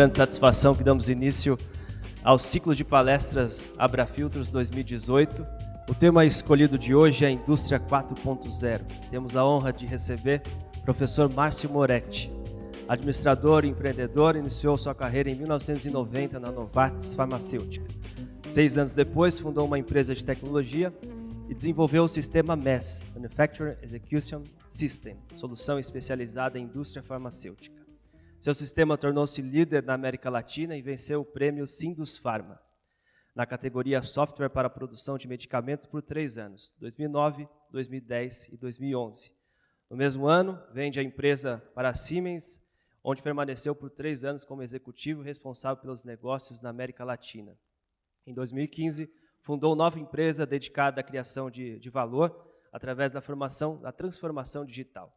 grande satisfação que damos início ao ciclo de palestras Abrafiltros 2018. O tema escolhido de hoje é a Indústria 4.0. Temos a honra de receber o professor Márcio Moretti. Administrador e empreendedor, iniciou sua carreira em 1990 na Novartis Farmacêutica. 6 anos depois, fundou uma empresa de tecnologia e desenvolveu o sistema MES, Manufacturing Execution System, solução especializada em indústria farmacêutica. Seu sistema tornou-se líder na América Latina e venceu o prêmio Sindus Pharma, na categoria Software para a Produção de Medicamentos por 3 anos, 2009, 2010 e 2011. No mesmo ano, vende a empresa para a Siemens, onde permaneceu por 3 anos como executivo responsável pelos negócios na América Latina. Em 2015, fundou nova empresa dedicada à criação de valor através da transformação digital.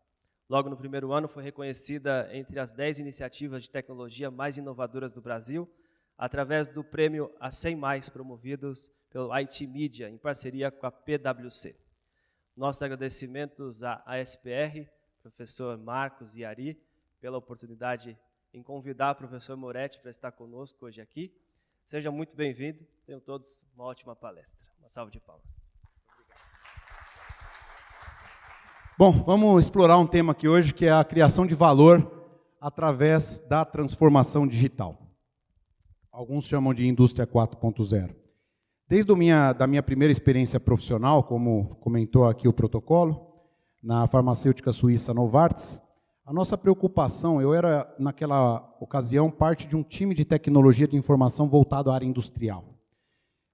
Logo no primeiro ano, foi reconhecida entre as 10 iniciativas de tecnologia mais inovadoras do Brasil, através do prêmio A 100 Mais, promovidos pelo IT Media, em parceria com a PwC. Nossos agradecimentos à ASPR, professor Marcos e Ari, pela oportunidade em convidar o professor Moretti para estar conosco hoje aqui. Seja muito bem-vindo, tenham todos uma ótima palestra. Uma salva de palmas. Bom, vamos explorar um tema aqui hoje, que é a criação de valor através da transformação digital. Alguns chamam de Indústria 4.0. Desde da minha primeira experiência profissional, como comentou aqui o protocolo, na farmacêutica suíça Novartis, a nossa preocupação, eu era, naquela ocasião, parte de um time de tecnologia de informação voltado à área industrial,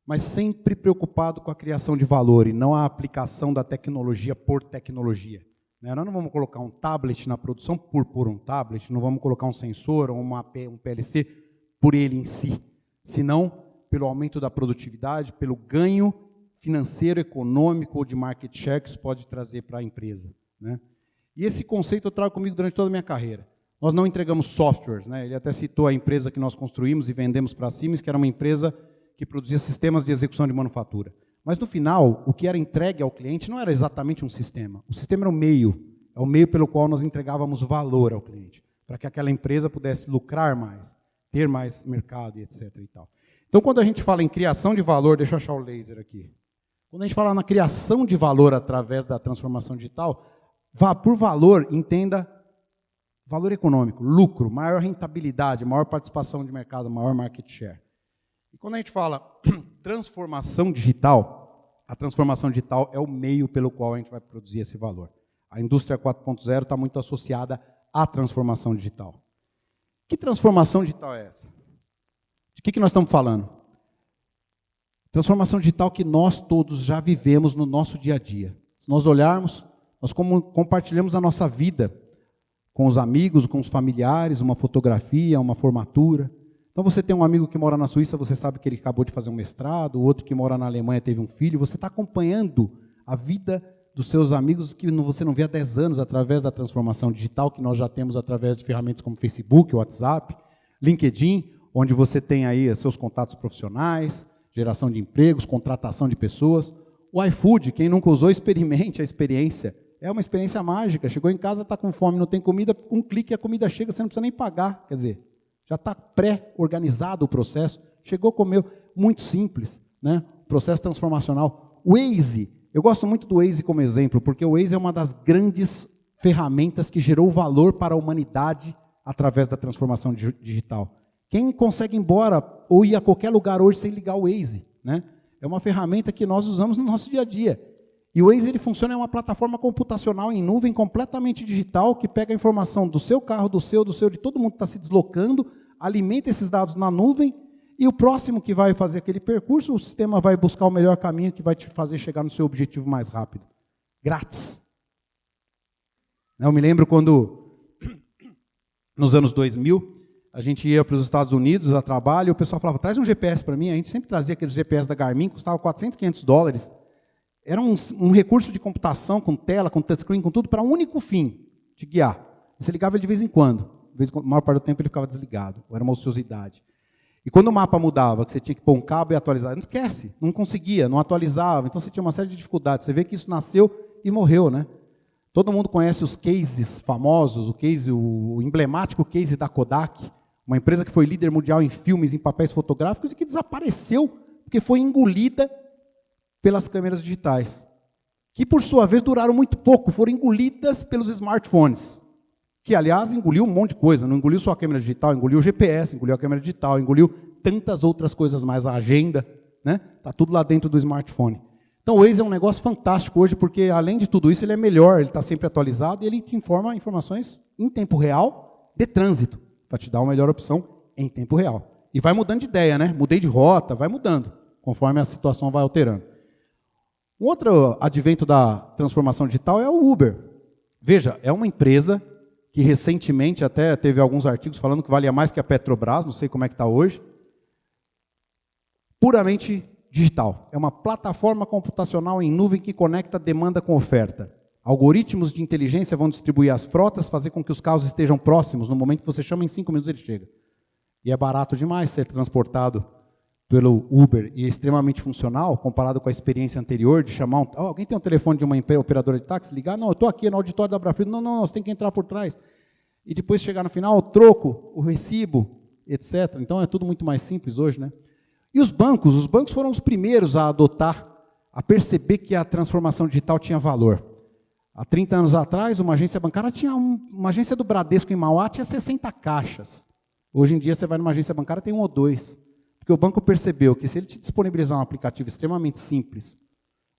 mas sempre preocupado com a criação de valor e não a aplicação da tecnologia por tecnologia. Nós não vamos colocar um tablet na produção por um tablet, não vamos colocar um sensor ou um PLC por ele em si, senão pelo aumento da produtividade, pelo ganho financeiro, econômico ou de market share que isso pode trazer para a empresa, né? E esse conceito eu trago comigo durante toda a minha carreira. Nós não entregamos softwares, né? Ele até citou a empresa que nós construímos e vendemos para a Siemens, que era uma empresa que produzia sistemas de execução de manufatura. Mas no final, o que era entregue ao cliente não era exatamente um sistema. O sistema era é o meio pelo qual nós entregávamos valor ao cliente, para que aquela empresa pudesse lucrar mais, ter mais mercado e etc. e tal. Então, quando a gente fala em criação de valor, deixa eu achar o laser aqui. Quando a gente fala na criação de valor através da transformação digital, por valor, entenda valor econômico, lucro, maior rentabilidade, maior participação de mercado, maior market share. E quando a gente fala transformação digital, a transformação digital é o meio pelo qual a gente vai produzir esse valor. A indústria 4.0 está muito associada à transformação digital. Que transformação digital é essa? De que nós estamos falando? Transformação digital que nós todos já vivemos no nosso dia a dia. Se nós olharmos, nós compartilhamos a nossa vida com os amigos, com os familiares, uma fotografia, uma formatura. Então você tem um amigo que mora na Suíça, você sabe que ele acabou de fazer um mestrado, o outro que mora na Alemanha teve um filho, você está acompanhando a vida dos seus amigos que você não vê há 10 anos através da transformação digital que nós já temos através de ferramentas como Facebook, WhatsApp, LinkedIn, onde você tem aí seus contatos profissionais, geração de empregos, contratação de pessoas. O iFood, quem nunca usou, experimente a experiência. É uma experiência mágica. Chegou em casa, está com fome, não tem comida, um clique e a comida chega, você não precisa nem pagar. Quer dizer, já está pré-organizado o processo. Chegou, comeu. Muito simples, né? Processo transformacional. O Waze, eu gosto muito do Waze como exemplo, porque o Waze é uma das grandes ferramentas que gerou valor para a humanidade através da transformação digital. Quem consegue ir embora ou ir a qualquer lugar hoje sem ligar o Waze, né? É uma ferramenta que nós usamos no nosso dia a dia. E o Waze, ele funciona, é uma plataforma computacional em nuvem completamente digital, que pega a informação do seu carro, do seu, de todo mundo que está se deslocando, alimenta esses dados na nuvem, e o próximo que vai fazer aquele percurso, o sistema vai buscar o melhor caminho que vai te fazer chegar no seu objetivo mais rápido. Grátis. Eu me lembro quando, nos anos 2000, a gente ia para os Estados Unidos a trabalho, e o pessoal falava, traz um GPS para mim. A gente sempre trazia aqueles GPS da Garmin, custava 400, 500 dólares. Era um recurso de computação, com tela, com touchscreen, com tudo, para um único fim, de guiar. Você ligava ele de vez em quando. A maior parte do tempo ele ficava desligado. Era uma ociosidade. E quando o mapa mudava, que você tinha que pôr um cabo e atualizar, não esquece, não conseguia, não atualizava. Então você tinha uma série de dificuldades. Você vê que isso nasceu e morreu, né? Todo mundo conhece os cases famosos, o emblemático case da Kodak, uma empresa que foi líder mundial em filmes, em papéis fotográficos e que desapareceu porque foi engolida pelas câmeras digitais, que por sua vez duraram muito pouco, foram engolidas pelos smartphones, que aliás engoliu um monte de coisa, não engoliu só a câmera digital, engoliu o GPS, engoliu a câmera digital, engoliu tantas outras coisas mais, a agenda, né? Tá tudo lá dentro do smartphone. Então o Waze é um negócio fantástico hoje, porque além de tudo isso ele é melhor, ele está sempre atualizado e ele te informa informações em tempo real de trânsito, para te dar uma melhor opção em tempo real. E vai mudando de ideia, né? Mudei de rota, vai mudando, conforme a situação vai alterando. Um outro advento da transformação digital é o Uber. Veja, é uma empresa que recentemente até teve alguns artigos falando que valia mais que a Petrobras, não sei como é que está hoje, puramente digital. É uma plataforma computacional em nuvem que conecta demanda com oferta. Algoritmos de inteligência vão distribuir as frotas, fazer com que os carros estejam próximos. No momento que você chama, em 5 minutos ele chega. E é barato demais ser transportado pelo Uber e é extremamente funcional, comparado com a experiência anterior de chamar alguém tem um telefone de uma operadora de táxi, ligar, não, eu estou aqui no auditório da Abrafiltro, não, você tem que entrar por trás. E depois chegar no final, o troco, o recibo, etc. Então é tudo muito mais simples hoje, né? E os bancos foram os primeiros a adotar, a perceber que a transformação digital tinha valor. Há 30 anos atrás, uma agência bancária tinha uma agência do Bradesco em Mauá, tinha 60 caixas. Hoje em dia, você vai numa agência bancária, tem 1 ou 2. Porque o banco percebeu que se ele te disponibilizar um aplicativo extremamente simples,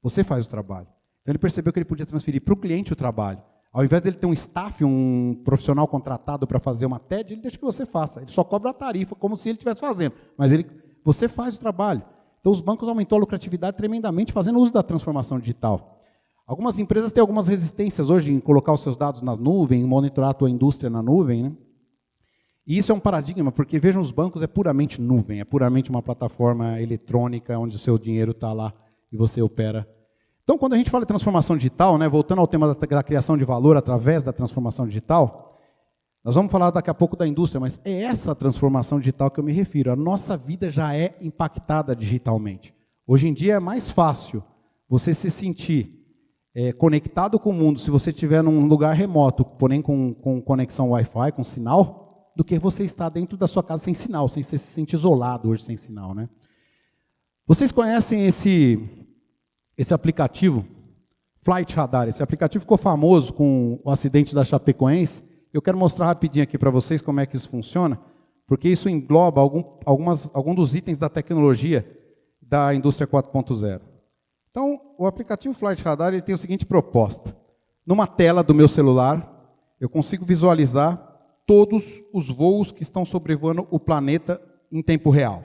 você faz o trabalho. Então ele percebeu que ele podia transferir para o cliente o trabalho. Ao invés dele ter um staff, um profissional contratado para fazer uma TED, ele deixa que você faça. Ele só cobra a tarifa, como se ele estivesse fazendo. Mas você faz o trabalho. Então os bancos aumentou a lucratividade tremendamente fazendo uso da transformação digital. Algumas empresas têm algumas resistências hoje em colocar os seus dados na nuvem, em monitorar a tua indústria na nuvem, né? E isso é um paradigma, porque vejam, os bancos é puramente nuvem, é puramente uma plataforma eletrônica onde o seu dinheiro está lá e você opera. Então, quando a gente fala de transformação digital, né, voltando ao tema da criação de valor através da transformação digital, nós vamos falar daqui a pouco da indústria, mas é essa transformação digital que eu me refiro. A nossa vida já é impactada digitalmente. Hoje em dia é mais fácil você se sentir conectado com o mundo se você estiver num lugar remoto, porém com conexão Wi-Fi, com sinal, do que você estar dentro da sua casa sem sinal, sem você se sentir isolado hoje sem sinal, né? Vocês conhecem esse aplicativo, Flight Radar? Esse aplicativo ficou famoso com o acidente da Chapecoense. Eu quero mostrar rapidinho aqui para vocês como é que isso funciona, porque isso engloba alguns dos itens da tecnologia da indústria 4.0. Então, o aplicativo Flight Radar ele tem a seguinte proposta. Numa tela do meu celular, eu consigo visualizar todos os voos que estão sobrevoando o planeta em tempo real.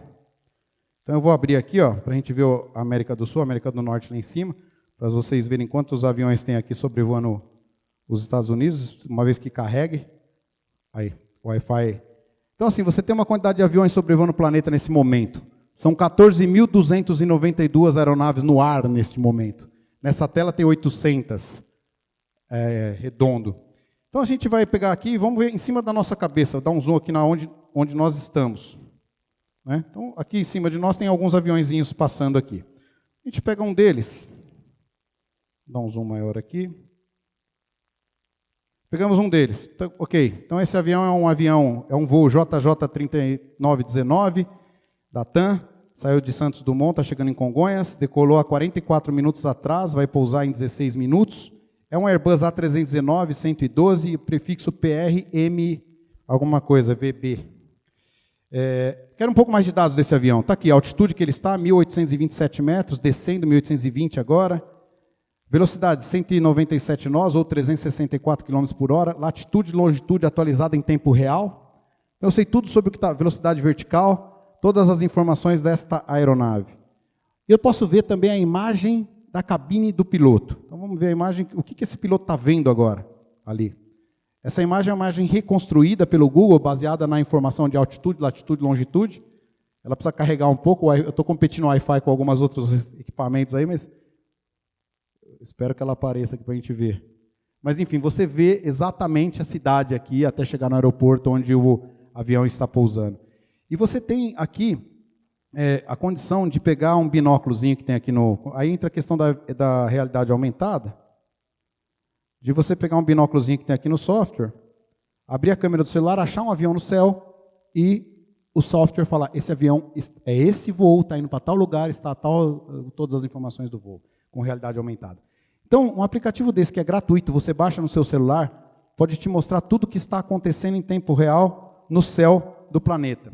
Então eu vou abrir aqui, para a gente ver a América do Sul, a América do Norte lá em cima, para vocês verem quantos aviões tem aqui sobrevoando os Estados Unidos, uma vez que carregue. Aí, Wi-Fi. Então assim, você tem uma quantidade de aviões sobrevoando o planeta nesse momento. São 14.292 aeronaves no ar neste momento. Nessa tela tem 800, redondo. Então a gente vai pegar aqui e vamos ver em cima da nossa cabeça, dar um zoom aqui onde nós estamos. Né? Então aqui em cima de nós tem alguns aviõezinhos passando aqui. A gente pega um deles, dá um zoom maior aqui. Pegamos um deles. Então, ok, então esse avião é um voo JJ3919 da TAM, saiu de Santos Dumont, está chegando em Congonhas, decolou há 44 minutos atrás, vai pousar em 16 minutos. É um Airbus A319-112, prefixo PRM, alguma coisa, VB. Quero um pouco mais de dados desse avião. Está aqui, a altitude que ele está, 1.827 metros, descendo 1.820 agora. Velocidade, 197 nós, ou 364 km por hora. Latitude e longitude atualizada em tempo real. Eu sei tudo sobre o que está, velocidade vertical, todas as informações desta aeronave. E eu posso ver também a imagem da cabine do piloto. Então vamos ver a imagem, o que esse piloto está vendo agora, ali. Essa imagem é uma imagem reconstruída pelo Google, baseada na informação de altitude, latitude e longitude. Ela precisa carregar um pouco, eu estou competindo no Wi-Fi com alguns outros equipamentos aí, mas espero que ela apareça aqui para a gente ver. Mas enfim, você vê exatamente a cidade aqui, até chegar no aeroporto onde o avião está pousando. E você tem aqui a condição de pegar um binóculozinho que tem aqui no... Aí entra a questão da realidade aumentada, de você pegar um binóculozinho que tem aqui no software, abrir a câmera do celular, achar um avião no céu e o software fala, esse avião, é esse voo, está indo para tal lugar, está tal, todas as informações do voo, com realidade aumentada. Então, um aplicativo desse que é gratuito, você baixa no seu celular, pode te mostrar tudo o que está acontecendo em tempo real no céu do planeta.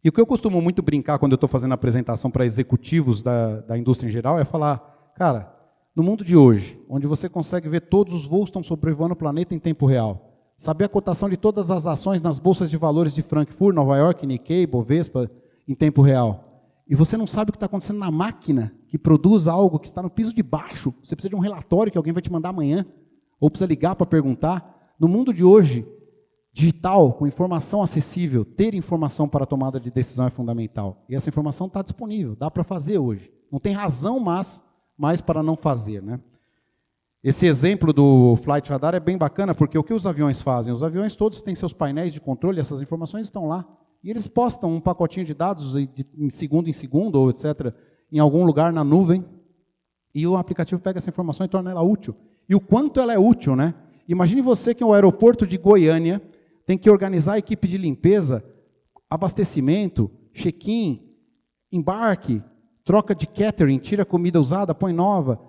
E o que eu costumo muito brincar quando eu estou fazendo a apresentação para executivos da indústria em geral é falar, cara, no mundo de hoje, onde você consegue ver todos os voos que estão sobrevoando o planeta em tempo real, saber a cotação de todas as ações nas bolsas de valores de Frankfurt, Nova York, Nikkei, Bovespa, em tempo real, e você não sabe o que está acontecendo na máquina que produz algo que está no piso de baixo, você precisa de um relatório que alguém vai te mandar amanhã, ou precisa ligar para perguntar, no mundo de hoje, digital, com informação acessível, ter informação para a tomada de decisão é fundamental. E essa informação está disponível, dá para fazer hoje. Não tem razão mais para não fazer, né? Esse exemplo do Flight Radar é bem bacana, porque o que os aviões fazem? Os aviões todos têm seus painéis de controle, essas informações estão lá. E eles postam um pacotinho de dados em segundo, ou etc., em algum lugar na nuvem, e o aplicativo pega essa informação e torna ela útil. E o quanto ela é útil, né? Imagine você que é o aeroporto de Goiânia tem que organizar a equipe de limpeza, abastecimento, check-in, embarque, troca de catering, tira comida usada, põe nova.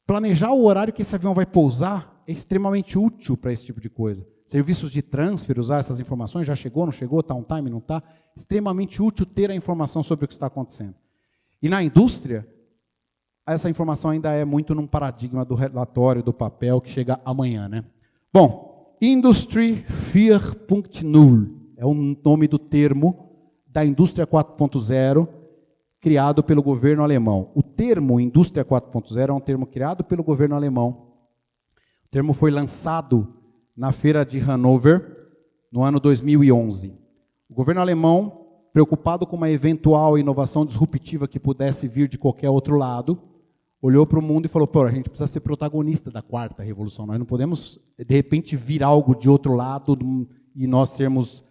Planejar o horário que esse avião vai pousar é extremamente útil para esse tipo de coisa. Serviços de transfer, usar essas informações, já chegou, não chegou, está on time, não está. Extremamente útil ter a informação sobre o que está acontecendo. E na indústria, essa informação ainda é muito num paradigma do relatório, do papel, que chega amanhã, né? Bom, Industry 4.0 é o nome do termo da indústria 4.0 criado pelo governo alemão. O termo indústria 4.0 é um termo criado pelo governo alemão. O termo foi lançado na feira de Hannover no ano 2011. O governo alemão, preocupado com uma eventual inovação disruptiva que pudesse vir de qualquer outro lado, olhou para o mundo e falou, pô, a gente precisa ser protagonista da quarta revolução, nós não podemos, de repente, vir algo de outro lado e nós sermos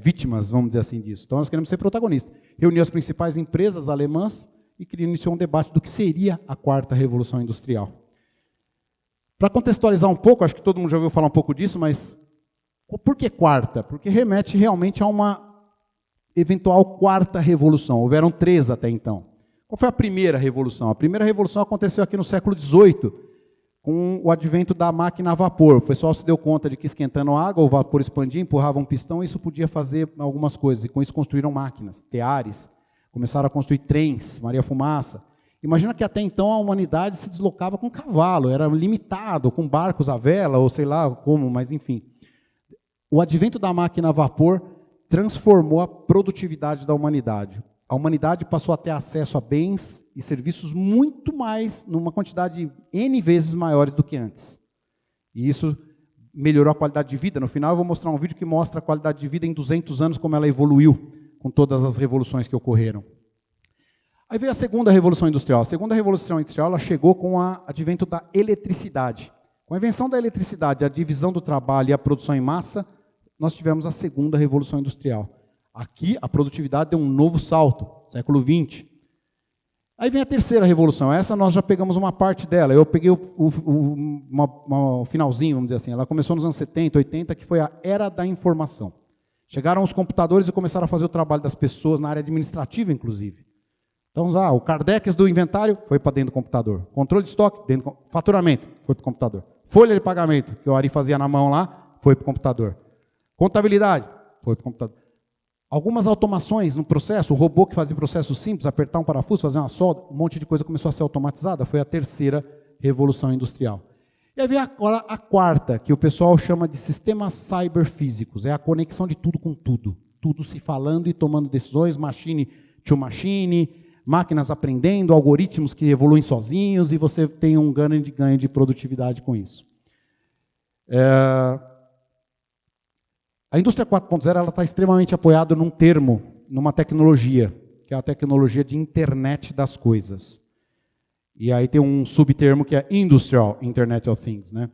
vítimas, vamos dizer assim, disso. Então, nós queremos ser protagonistas. Reuniu as principais empresas alemãs e iniciou um debate do que seria a quarta revolução industrial. Para contextualizar um pouco, acho que todo mundo já ouviu falar um pouco disso, mas por que quarta? Porque remete realmente a uma eventual quarta revolução. Houveram 3 até então. Qual foi a primeira revolução? A primeira revolução aconteceu aqui no século XVIII, com o advento da máquina a vapor. O pessoal se deu conta de que esquentando água, o vapor expandia, empurrava um pistão, e isso podia fazer algumas coisas. E com isso construíram máquinas, teares, começaram a construir trens, Maria Fumaça. Imagina que até então a humanidade se deslocava com cavalo, era limitado, com barcos à vela, ou sei lá como, mas enfim. O advento da máquina a vapor transformou a produtividade da humanidade. A humanidade passou a ter acesso a bens e serviços muito mais, numa quantidade N vezes maiores do que antes. E isso melhorou a qualidade de vida. No final eu vou mostrar um vídeo que mostra a qualidade de vida em 200 anos, como ela evoluiu com todas as revoluções que ocorreram. Aí veio a segunda revolução industrial. A segunda revolução industrial ela chegou com o advento da eletricidade. Com a invenção da eletricidade, a divisão do trabalho e a produção em massa, nós tivemos a segunda revolução industrial. Aqui, a produtividade deu um novo salto, século XX. Aí vem a terceira revolução. Essa nós já pegamos uma parte dela. Eu peguei o finalzinho, vamos dizer assim. Ela começou nos anos 70, 80, que foi a era da informação. Chegaram os computadores e começaram a fazer o trabalho das pessoas na área administrativa, inclusive. Então, o Cardex do inventário foi para dentro do computador. Controle de estoque, dentro do faturamento, foi para o computador. Folha de pagamento, que o Ari fazia na mão lá, foi para o computador. Contabilidade, foi para o computador. Algumas automações no processo, o robô que fazia processos simples, apertar um parafuso, fazer uma solda, um monte de coisa começou a ser automatizada, foi a terceira revolução industrial. E aí vem agora a quarta, que o pessoal chama de sistemas cyberfísicos, é a conexão de tudo com tudo. Tudo se falando e tomando decisões, machine to machine, máquinas aprendendo, algoritmos que evoluem sozinhos, e você tem um grande ganho de produtividade com isso. A indústria 4.0 está extremamente apoiada num termo, numa tecnologia, que é a tecnologia de internet das coisas. E aí tem um subtermo que é Industrial Internet of Things, né?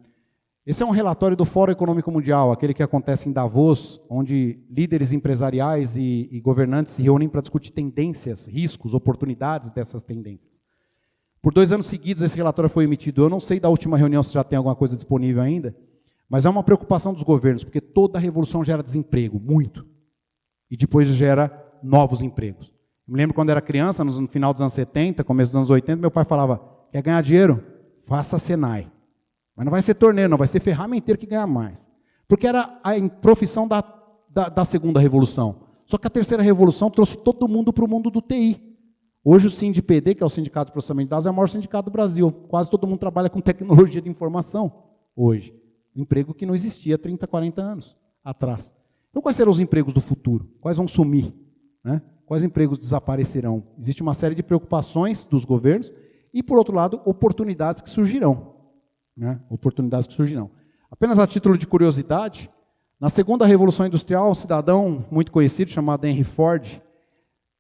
Esse é um relatório do Fórum Econômico Mundial, aquele que acontece em Davos, onde líderes empresariais e governantes se reúnem para discutir tendências, riscos, oportunidades dessas tendências. Por 2 anos seguidos esse relatório foi emitido. Eu não sei da última reunião se já tem alguma coisa disponível ainda, mas é uma preocupação dos governos, porque toda revolução gera desemprego, muito. E depois gera novos empregos. Eu me lembro quando era criança, no final dos anos 70, começo dos anos 80, meu pai falava, quer ganhar dinheiro? Faça Senai. Mas não vai ser torneiro, não, vai ser ferramenteiro que ganha mais. Porque era a profissão da segunda revolução. Só que a terceira revolução trouxe todo mundo para o mundo do TI. Hoje o SINDPD, que é o Sindicato de Processamento de Dados, é o maior sindicato do Brasil. Quase todo mundo trabalha com tecnologia de informação hoje. Um emprego que não existia há 30, 40 anos atrás. Então quais serão os empregos do futuro? Quais vão sumir? Né? Quais empregos desaparecerão? Existe uma série de preocupações dos governos e, por outro lado, oportunidades que surgirão. Né? Oportunidades que surgirão. Apenas a título de curiosidade, na segunda Revolução Industrial, um cidadão muito conhecido, chamado Henry Ford,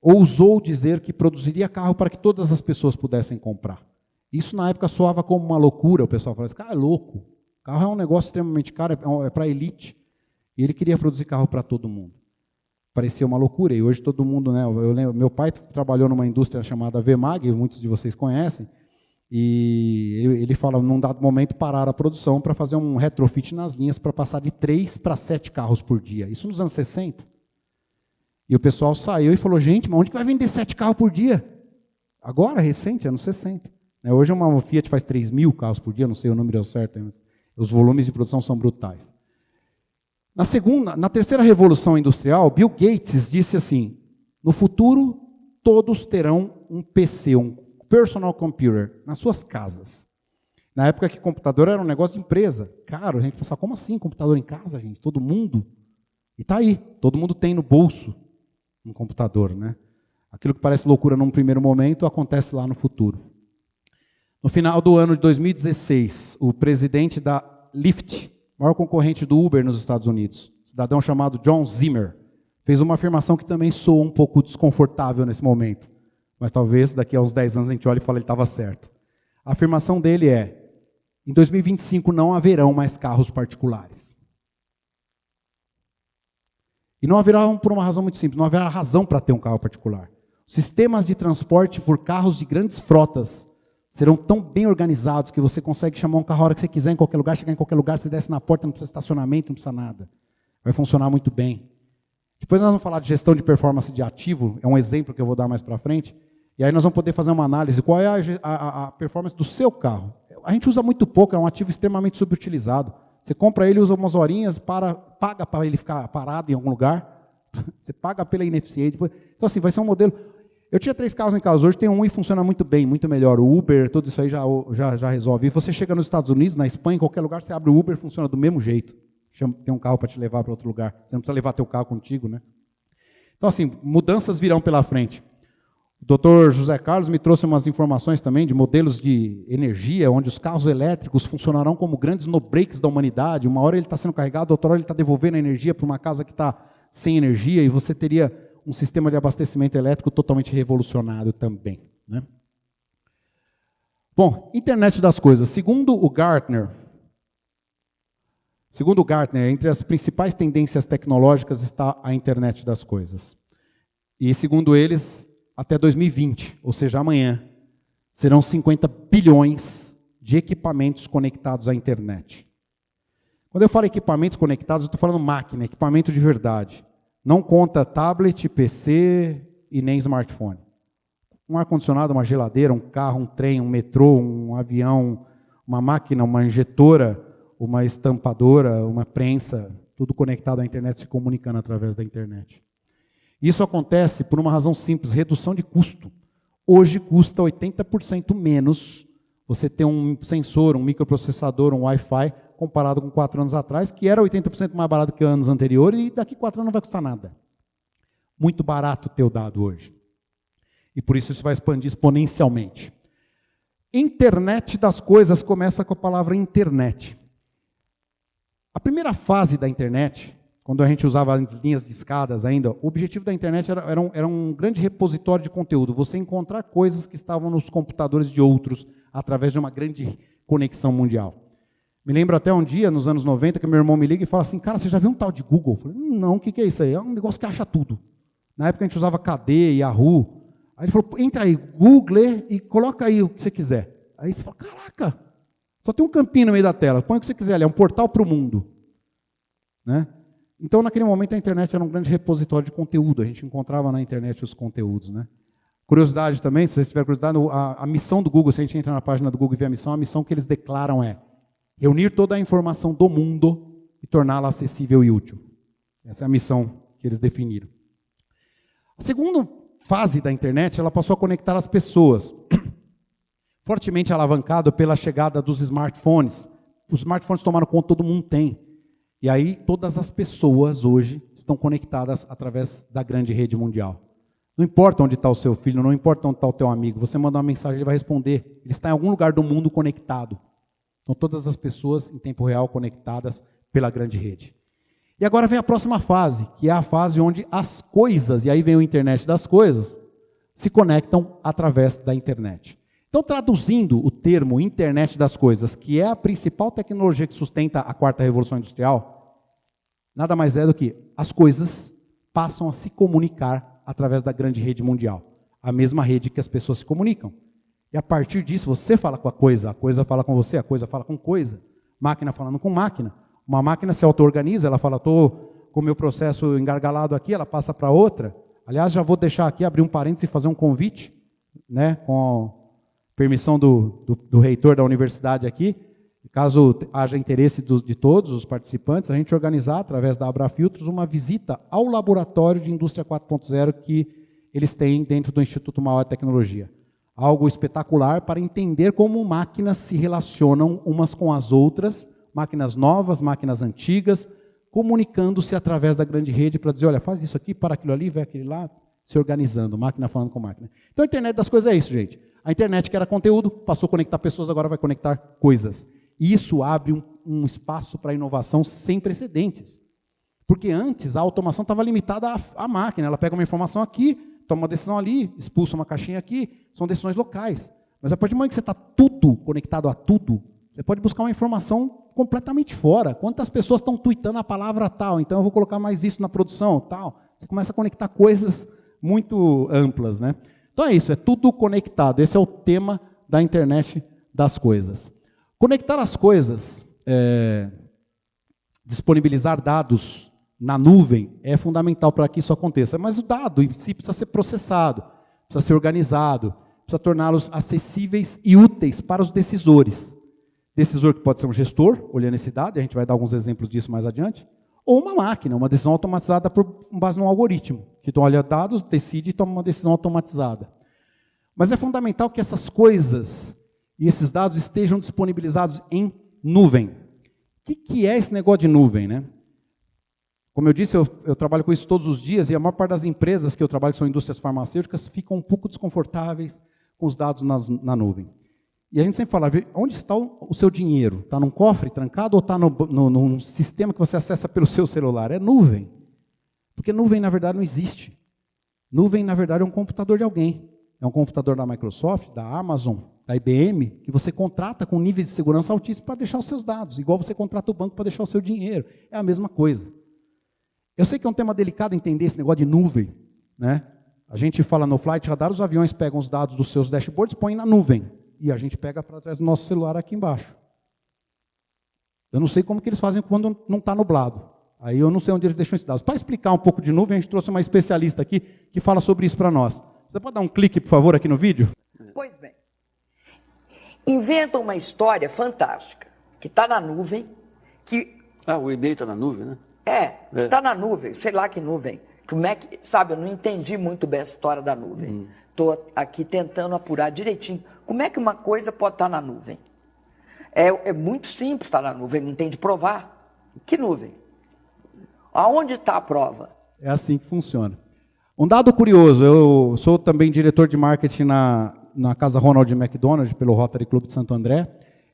ousou dizer que produziria carro para que todas as pessoas pudessem comprar. Isso na época soava como uma loucura, o pessoal falava, esse cara é louco, carro é um negócio extremamente caro, é para a elite. E ele queria produzir carro para todo mundo. Parecia uma loucura, e hoje todo mundo, né, eu lembro, meu pai trabalhou numa indústria chamada Vemag, muitos de vocês conhecem, e ele fala, num dado momento, parar a produção para fazer um retrofit nas linhas para passar de 3 para 7 carros por dia. Isso nos anos 60. E o pessoal saiu e falou, gente, mas onde que vai vender 7 carros por dia? Agora, recente, anos 60. Hoje uma Fiat faz 3.000 carros por dia, não sei o número certo, mas os volumes de produção são brutais. Na terceira revolução industrial, Bill Gates disse assim, no futuro todos terão um PC, um personal computer, nas suas casas. Na época que computador era um negócio de empresa. Caro, a gente pensava, como assim computador em casa, gente? Todo mundo? E está aí, todo mundo tem no bolso um computador, né? Aquilo que parece loucura num primeiro momento, acontece lá no futuro. No final do ano de 2016, o presidente da Lyft, maior concorrente do Uber nos Estados Unidos, um cidadão chamado John Zimmer, fez uma afirmação que também soa um pouco desconfortável nesse momento. Mas talvez daqui a uns 10 anos a gente olhe e fale que ele estava certo. A afirmação dele é, em 2025 não haverão mais carros particulares. E não haverá por uma razão muito simples, não haverá razão para ter um carro particular. Sistemas de transporte por carros de grandes frotas serão tão bem organizados que você consegue chamar um carro a hora que você quiser, em qualquer lugar, chegar em qualquer lugar, você desce na porta, não precisa de estacionamento, não precisa nada. Vai funcionar muito bem. Depois nós vamos falar de gestão de performance de ativo, é um exemplo que eu vou dar mais para frente, e aí nós vamos poder fazer uma análise, qual é a performance do seu carro. A gente usa muito pouco, é um ativo extremamente subutilizado. Você compra ele, usa umas horinhas, paga para ele ficar parado em algum lugar, você paga pela ineficiência. Então assim, vai ser um modelo... Eu tinha 3 carros em casa, hoje tem um e funciona muito bem, muito melhor. O Uber, tudo isso aí já resolve. E você chega nos Estados Unidos, na Espanha, em qualquer lugar, você abre o Uber, funciona do mesmo jeito. Tem um carro para te levar para outro lugar. Você não precisa levar teu carro contigo, né? Então, assim, mudanças virão pela frente. O doutor José Carlos me trouxe umas informações também de modelos de energia, onde os carros elétricos funcionarão como grandes no-breaks da humanidade. Uma hora ele está sendo carregado, outra hora ele está devolvendo a energia para uma casa que está sem energia, e você teria um sistema de abastecimento elétrico totalmente revolucionário também. Né? Bom, internet das coisas. Segundo o Gartner, entre as principais tendências tecnológicas está a internet das coisas. E segundo eles, até 2020, ou seja, amanhã, serão 50 bilhões de equipamentos conectados à internet. Quando eu falo equipamentos conectados, eu estou falando máquina, equipamento de verdade. Não conta tablet, PC e nem smartphone. Um ar-condicionado, uma geladeira, um carro, um trem, um metrô, um avião, uma máquina, uma injetora, uma estampadora, uma prensa, tudo conectado à internet, se comunicando através da internet. Isso acontece por uma razão simples, redução de custo. Hoje custa 80% menos você ter um sensor, um microprocessador, um Wi-Fi, comparado com 4 anos atrás, que era 80% mais barato que anos anteriores, e daqui 4 anos não vai custar nada. Muito barato ter o dado hoje. E por isso vai expandir exponencialmente. Internet das coisas começa com a palavra internet. A primeira fase da internet, quando a gente usava as linhas de escadas ainda, o objetivo da internet era um grande repositório de conteúdo, você encontrar coisas que estavam nos computadores de outros, através de uma grande conexão mundial. Me lembro até um dia, nos anos 90, que meu irmão me liga e fala assim, cara, você já viu um tal de Google? Eu falei, não, o que é isso aí? É um negócio que acha tudo. Na época a gente usava KD, Yahoo. Aí ele falou, entra aí, Google e coloca aí o que você quiser. Aí você fala, caraca, só tem um campinho no meio da tela, põe o que você quiser ali, é um portal para o mundo. Né? Então, naquele momento, a internet era um grande repositório de conteúdo. A gente encontrava na internet os conteúdos, né? Curiosidade também, se vocês tiverem curiosidade, a missão do Google, se a gente entra na página do Google e vê a missão que eles declaram é reunir toda a informação do mundo e torná-la acessível e útil. Essa é a missão que eles definiram. A segunda fase da internet, ela passou a conectar as pessoas, fortemente alavancado pela chegada dos smartphones. Os smartphones tomaram conta, todo mundo tem. E aí, todas as pessoas hoje estão conectadas através da grande rede mundial. Não importa onde está o seu filho, não importa onde está o teu amigo, você manda uma mensagem, ele vai responder. Ele está em algum lugar do mundo conectado. Então, todas as pessoas em tempo real conectadas pela grande rede. E agora vem a próxima fase, que é a fase onde as coisas, e aí vem o internet das coisas, se conectam através da internet. Então, traduzindo o termo internet das coisas, que é a principal tecnologia que sustenta a quarta revolução industrial, nada mais é do que as coisas passam a se comunicar através da grande rede mundial. A mesma rede que as pessoas se comunicam. E a partir disso, você fala com a coisa fala com você, a coisa fala com coisa. Máquina falando com máquina. Uma máquina se auto-organiza, ela fala, estou com o meu processo engargalado aqui, ela passa para outra. Aliás, já vou deixar aqui, abrir um parênteses e fazer um convite, né, com permissão do reitor da universidade aqui, caso haja interesse de todos os participantes, a gente organizar, através da Abrafiltros, uma visita ao laboratório de Indústria 4.0 que eles têm dentro do Instituto Mauá de Tecnologia. Algo espetacular para entender como máquinas se relacionam umas com as outras, máquinas novas, máquinas antigas, comunicando-se através da grande rede para dizer, olha, faz isso aqui, para aquilo ali, vai aquele lá, se organizando, máquina falando com máquina. Então a internet das coisas é isso, gente. A internet que era conteúdo, passou a conectar pessoas, agora vai conectar coisas. E isso abre um espaço para inovação sem precedentes. Porque antes a automação estava limitada à máquina, ela pega uma informação aqui, toma uma decisão ali, expulsa uma caixinha aqui, são decisões locais. Mas a partir do momento que você está tudo conectado a tudo, você pode buscar uma informação completamente fora. Quantas pessoas estão tweetando a palavra tal, então eu vou colocar mais isso na produção, tal. Você começa a conectar coisas muito amplas, né? Então é isso, é tudo conectado. Esse é o tema da internet das coisas. Conectar as coisas, disponibilizar dados na nuvem é fundamental para que isso aconteça. Mas o dado em si precisa ser processado, precisa ser organizado, precisa torná-los acessíveis e úteis para os decisores. Decisor que pode ser um gestor, olhando esse dado, e a gente vai dar alguns exemplos disso mais adiante, ou uma máquina, uma decisão automatizada com base num algoritmo, que olha dados, decide e toma uma decisão automatizada. Mas é fundamental que essas coisas e esses dados estejam disponibilizados em nuvem. O que é esse negócio de nuvem, né? Como eu disse, eu trabalho com isso todos os dias, e a maior parte das empresas que eu trabalho, que são indústrias farmacêuticas, ficam um pouco desconfortáveis com os dados na nuvem. E a gente sempre fala, onde está o seu dinheiro? Está num cofre trancado ou está num sistema que você acessa pelo seu celular? É nuvem. Porque nuvem, na verdade, não existe. Nuvem, na verdade, é um computador de alguém. É um computador da Microsoft, da Amazon, da IBM, que você contrata com níveis de segurança altíssimos para deixar os seus dados, igual você contrata o banco para deixar o seu dinheiro. É a mesma coisa. Eu sei que é um tema delicado entender esse negócio de nuvem, né? A gente fala no Flight Radar, os aviões pegam os dados dos seus dashboards e põem na nuvem. E a gente pega para trás do nosso celular aqui embaixo. Eu não sei como que eles fazem quando não está nublado. Aí eu não sei onde eles deixam esses dados. Para explicar um pouco de nuvem, a gente trouxe uma especialista aqui que fala sobre isso para nós. Você pode dar um clique, por favor, aqui no vídeo? Pois bem. Inventa uma história fantástica, que está na nuvem, que... Ah, o e-mail está na nuvem, né? que está na nuvem, sei lá que nuvem. Como é que, sabe, eu não entendi muito bem essa história da nuvem. Estou aqui tentando apurar direitinho. Como é que uma coisa pode estar na nuvem? É muito simples estar na nuvem, não tem de provar. Que nuvem? Aonde está a prova? É assim que funciona. Um dado curioso, eu sou também diretor de marketing na Casa Ronald McDonald, pelo Rotary Club de Santo André,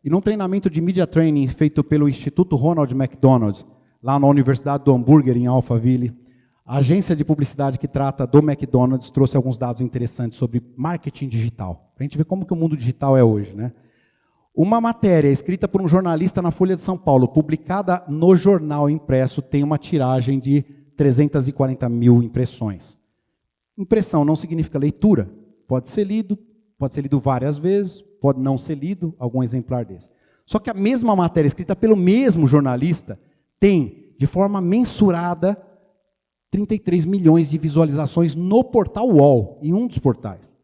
e num treinamento de Media Training feito pelo Instituto Ronald McDonald, lá na Universidade do Hambúrguer, em Alphaville, a agência de publicidade que trata do McDonald's trouxe alguns dados interessantes sobre marketing digital, para a gente ver como que o mundo digital é hoje, né? Uma matéria escrita por um jornalista na Folha de São Paulo, publicada no jornal impresso, tem uma tiragem de 340 mil impressões. Impressão não significa leitura. Pode ser lido várias vezes, pode não ser lido, algum exemplar desse. Só que a mesma matéria escrita pelo mesmo jornalista tem de forma mensurada, 33 milhões de visualizações no portal UOL, em um dos portais.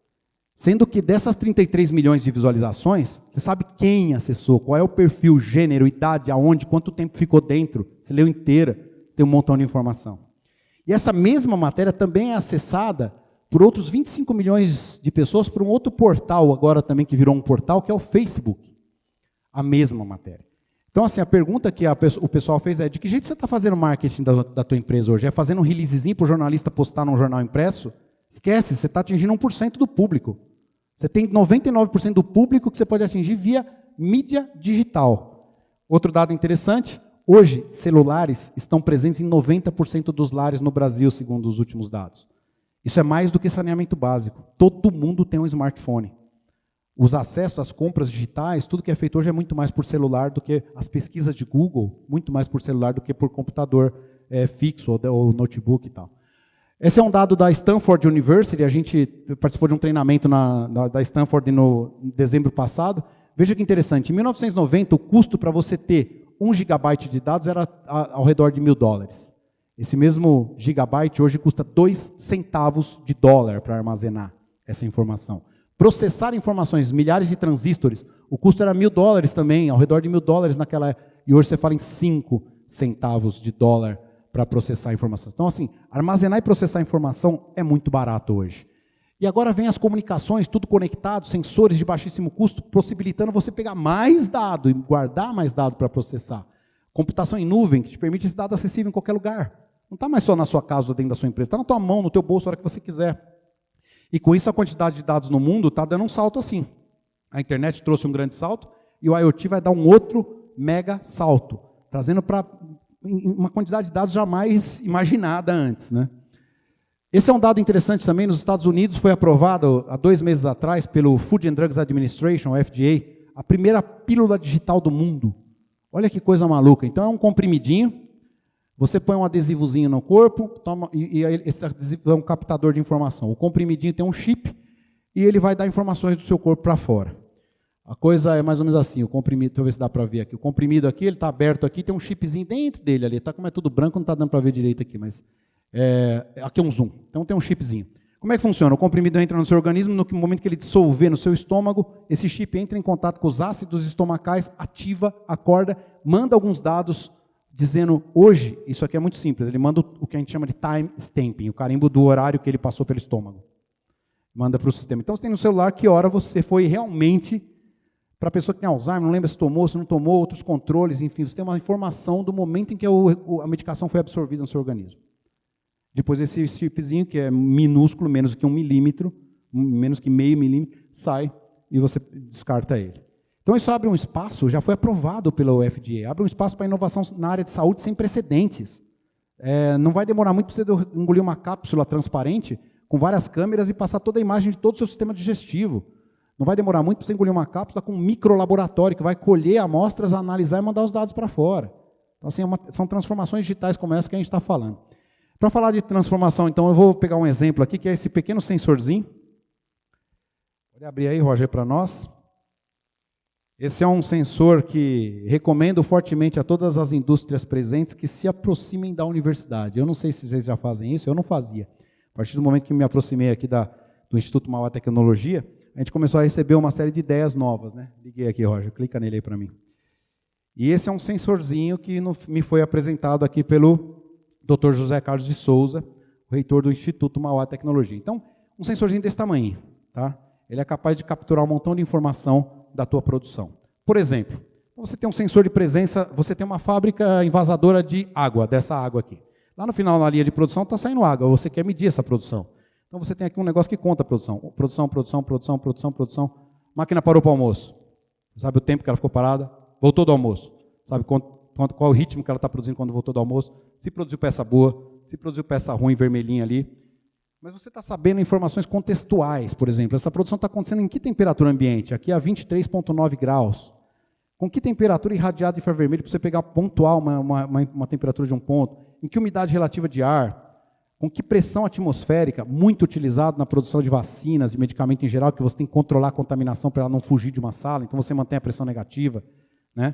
Sendo que dessas 33 milhões de visualizações, você sabe quem acessou, qual é o perfil, gênero, idade, aonde, quanto tempo ficou dentro, você leu inteira, você tem um montão de informação. E essa mesma matéria também é acessada por outros 25 milhões de pessoas por um outro portal, agora também que virou um portal, que é o Facebook. A mesma matéria. Então, assim, a pergunta que o pessoal fez é, de que jeito você está fazendo marketing da tua empresa hoje? É fazendo um releasezinho para o jornalista postar num jornal impresso? Esquece, você está atingindo 1% do público. Você tem 99% do público que você pode atingir via mídia digital. Outro dado interessante, hoje, celulares estão presentes em 90% dos lares no Brasil, segundo os últimos dados. Isso é mais do que saneamento básico. Todo mundo tem um smartphone. Os acessos às compras digitais, tudo que é feito hoje é muito mais por celular do que as pesquisas de Google, muito mais por celular do que por computador fixo ou notebook e tal. Esse é um dado da Stanford University, a gente participou de um treinamento da Stanford em dezembro passado. Veja que interessante, em 1990 o custo para você ter 1 gigabyte de dados era ao redor de $1.000. Esse mesmo gigabyte hoje custa 2 centavos de dólar para armazenar essa informação. Processar informações, milhares de transistores, o custo era $1.000 também, ao redor de $1.000 naquela época. E hoje você fala em 5 centavos de dólar para processar informações. Então, assim, armazenar e processar informação é muito barato hoje. E agora vem as comunicações, tudo conectado, sensores de baixíssimo custo, possibilitando você pegar mais dado e guardar mais dado para processar. Computação em nuvem, que te permite esse dado acessível em qualquer lugar. Não está mais só na sua casa ou dentro da sua empresa, está na tua mão, no teu bolso, a hora que você quiser. E com isso a quantidade de dados no mundo está dando um salto assim. A internet trouxe um grande salto e o IoT vai dar um outro mega salto, trazendo para uma quantidade de dados jamais imaginada antes, né? Esse é um dado interessante também. Nos Estados Unidos foi aprovado há 2 meses atrás pelo Food and Drugs Administration, o FDA, a primeira pílula digital do mundo. Olha que coisa maluca. Então é um comprimidinho. Você põe um adesivozinho no corpo, toma, e esse adesivo é um captador de informação. O comprimidinho tem um chip e ele vai dar informações do seu corpo para fora. A coisa é mais ou menos assim, o comprimido, deixa eu ver se dá para ver aqui. O comprimido aqui, ele está aberto aqui, tem um chipzinho dentro dele ali. Tá, como é tudo branco, não está dando para ver direito aqui, mas aqui é um zoom. Então tem um chipzinho. Como é que funciona? O comprimido entra no seu organismo, no momento que ele dissolver no seu estômago, esse chip entra em contato com os ácidos estomacais, ativa, acorda, manda alguns dados dizendo, hoje, isso aqui é muito simples, ele manda o que a gente chama de time stamping, o carimbo do horário que ele passou pelo estômago. Manda para o sistema. Então você tem no celular que hora você foi realmente, para a pessoa que tem Alzheimer, não lembra se tomou, se não tomou, outros controles, enfim, você tem uma informação do momento em que a medicação foi absorvida no seu organismo. Depois esse chipzinho, que é minúsculo, menos que 1 milímetro, menos que meio milímetro, sai e você descarta ele. Então isso abre um espaço, já foi aprovado pelo FDA, abre um espaço para inovação na área de saúde sem precedentes. Não vai demorar muito para você engolir uma cápsula transparente com várias câmeras e passar toda a imagem de todo o seu sistema digestivo. Não vai demorar muito para você engolir uma cápsula com um microlaboratório que vai colher amostras, analisar e mandar os dados para fora. Então, assim, são transformações digitais como essa que a gente está falando. Para falar de transformação, então, eu vou pegar um exemplo aqui, que é esse pequeno sensorzinho. Pode abrir aí, Roger, para nós. Esse é um sensor que recomendo fortemente a todas as indústrias presentes que se aproximem da universidade. Eu não sei se vocês já fazem isso, eu não fazia. A partir do momento que me aproximei aqui do Instituto Mauá Tecnologia, a gente começou a receber uma série de ideias novas, né? Liguei aqui, Roger, clica nele aí para mim. E esse é um sensorzinho que me foi apresentado aqui pelo Dr. José Carlos de Souza, o reitor do Instituto Mauá Tecnologia. Então, um sensorzinho desse tamanho, tá? Ele é capaz de capturar um montão de informação da tua produção. Por exemplo, você tem um sensor de presença, você tem uma fábrica envasadora de água, dessa água aqui. Lá no final, na linha de produção, está saindo água, você quer medir essa produção. Então você tem aqui um negócio que conta a produção. Produção. Máquina parou para o almoço. Sabe o tempo que ela ficou parada? Voltou do almoço. Sabe qual é o ritmo que ela está produzindo quando voltou do almoço? Se produziu peça boa, se produziu peça ruim, vermelhinha ali. Mas você está sabendo informações contextuais, por exemplo. Essa produção está acontecendo em que temperatura ambiente? Aqui a 23,9 graus. Com que temperatura irradiada de infravermelho para você pegar pontual uma temperatura de um ponto? Em que umidade relativa de ar? Com que pressão atmosférica? Muito utilizado na produção de vacinas e medicamento em geral, que você tem que controlar a contaminação para ela não fugir de uma sala, então você mantém a pressão negativa, né?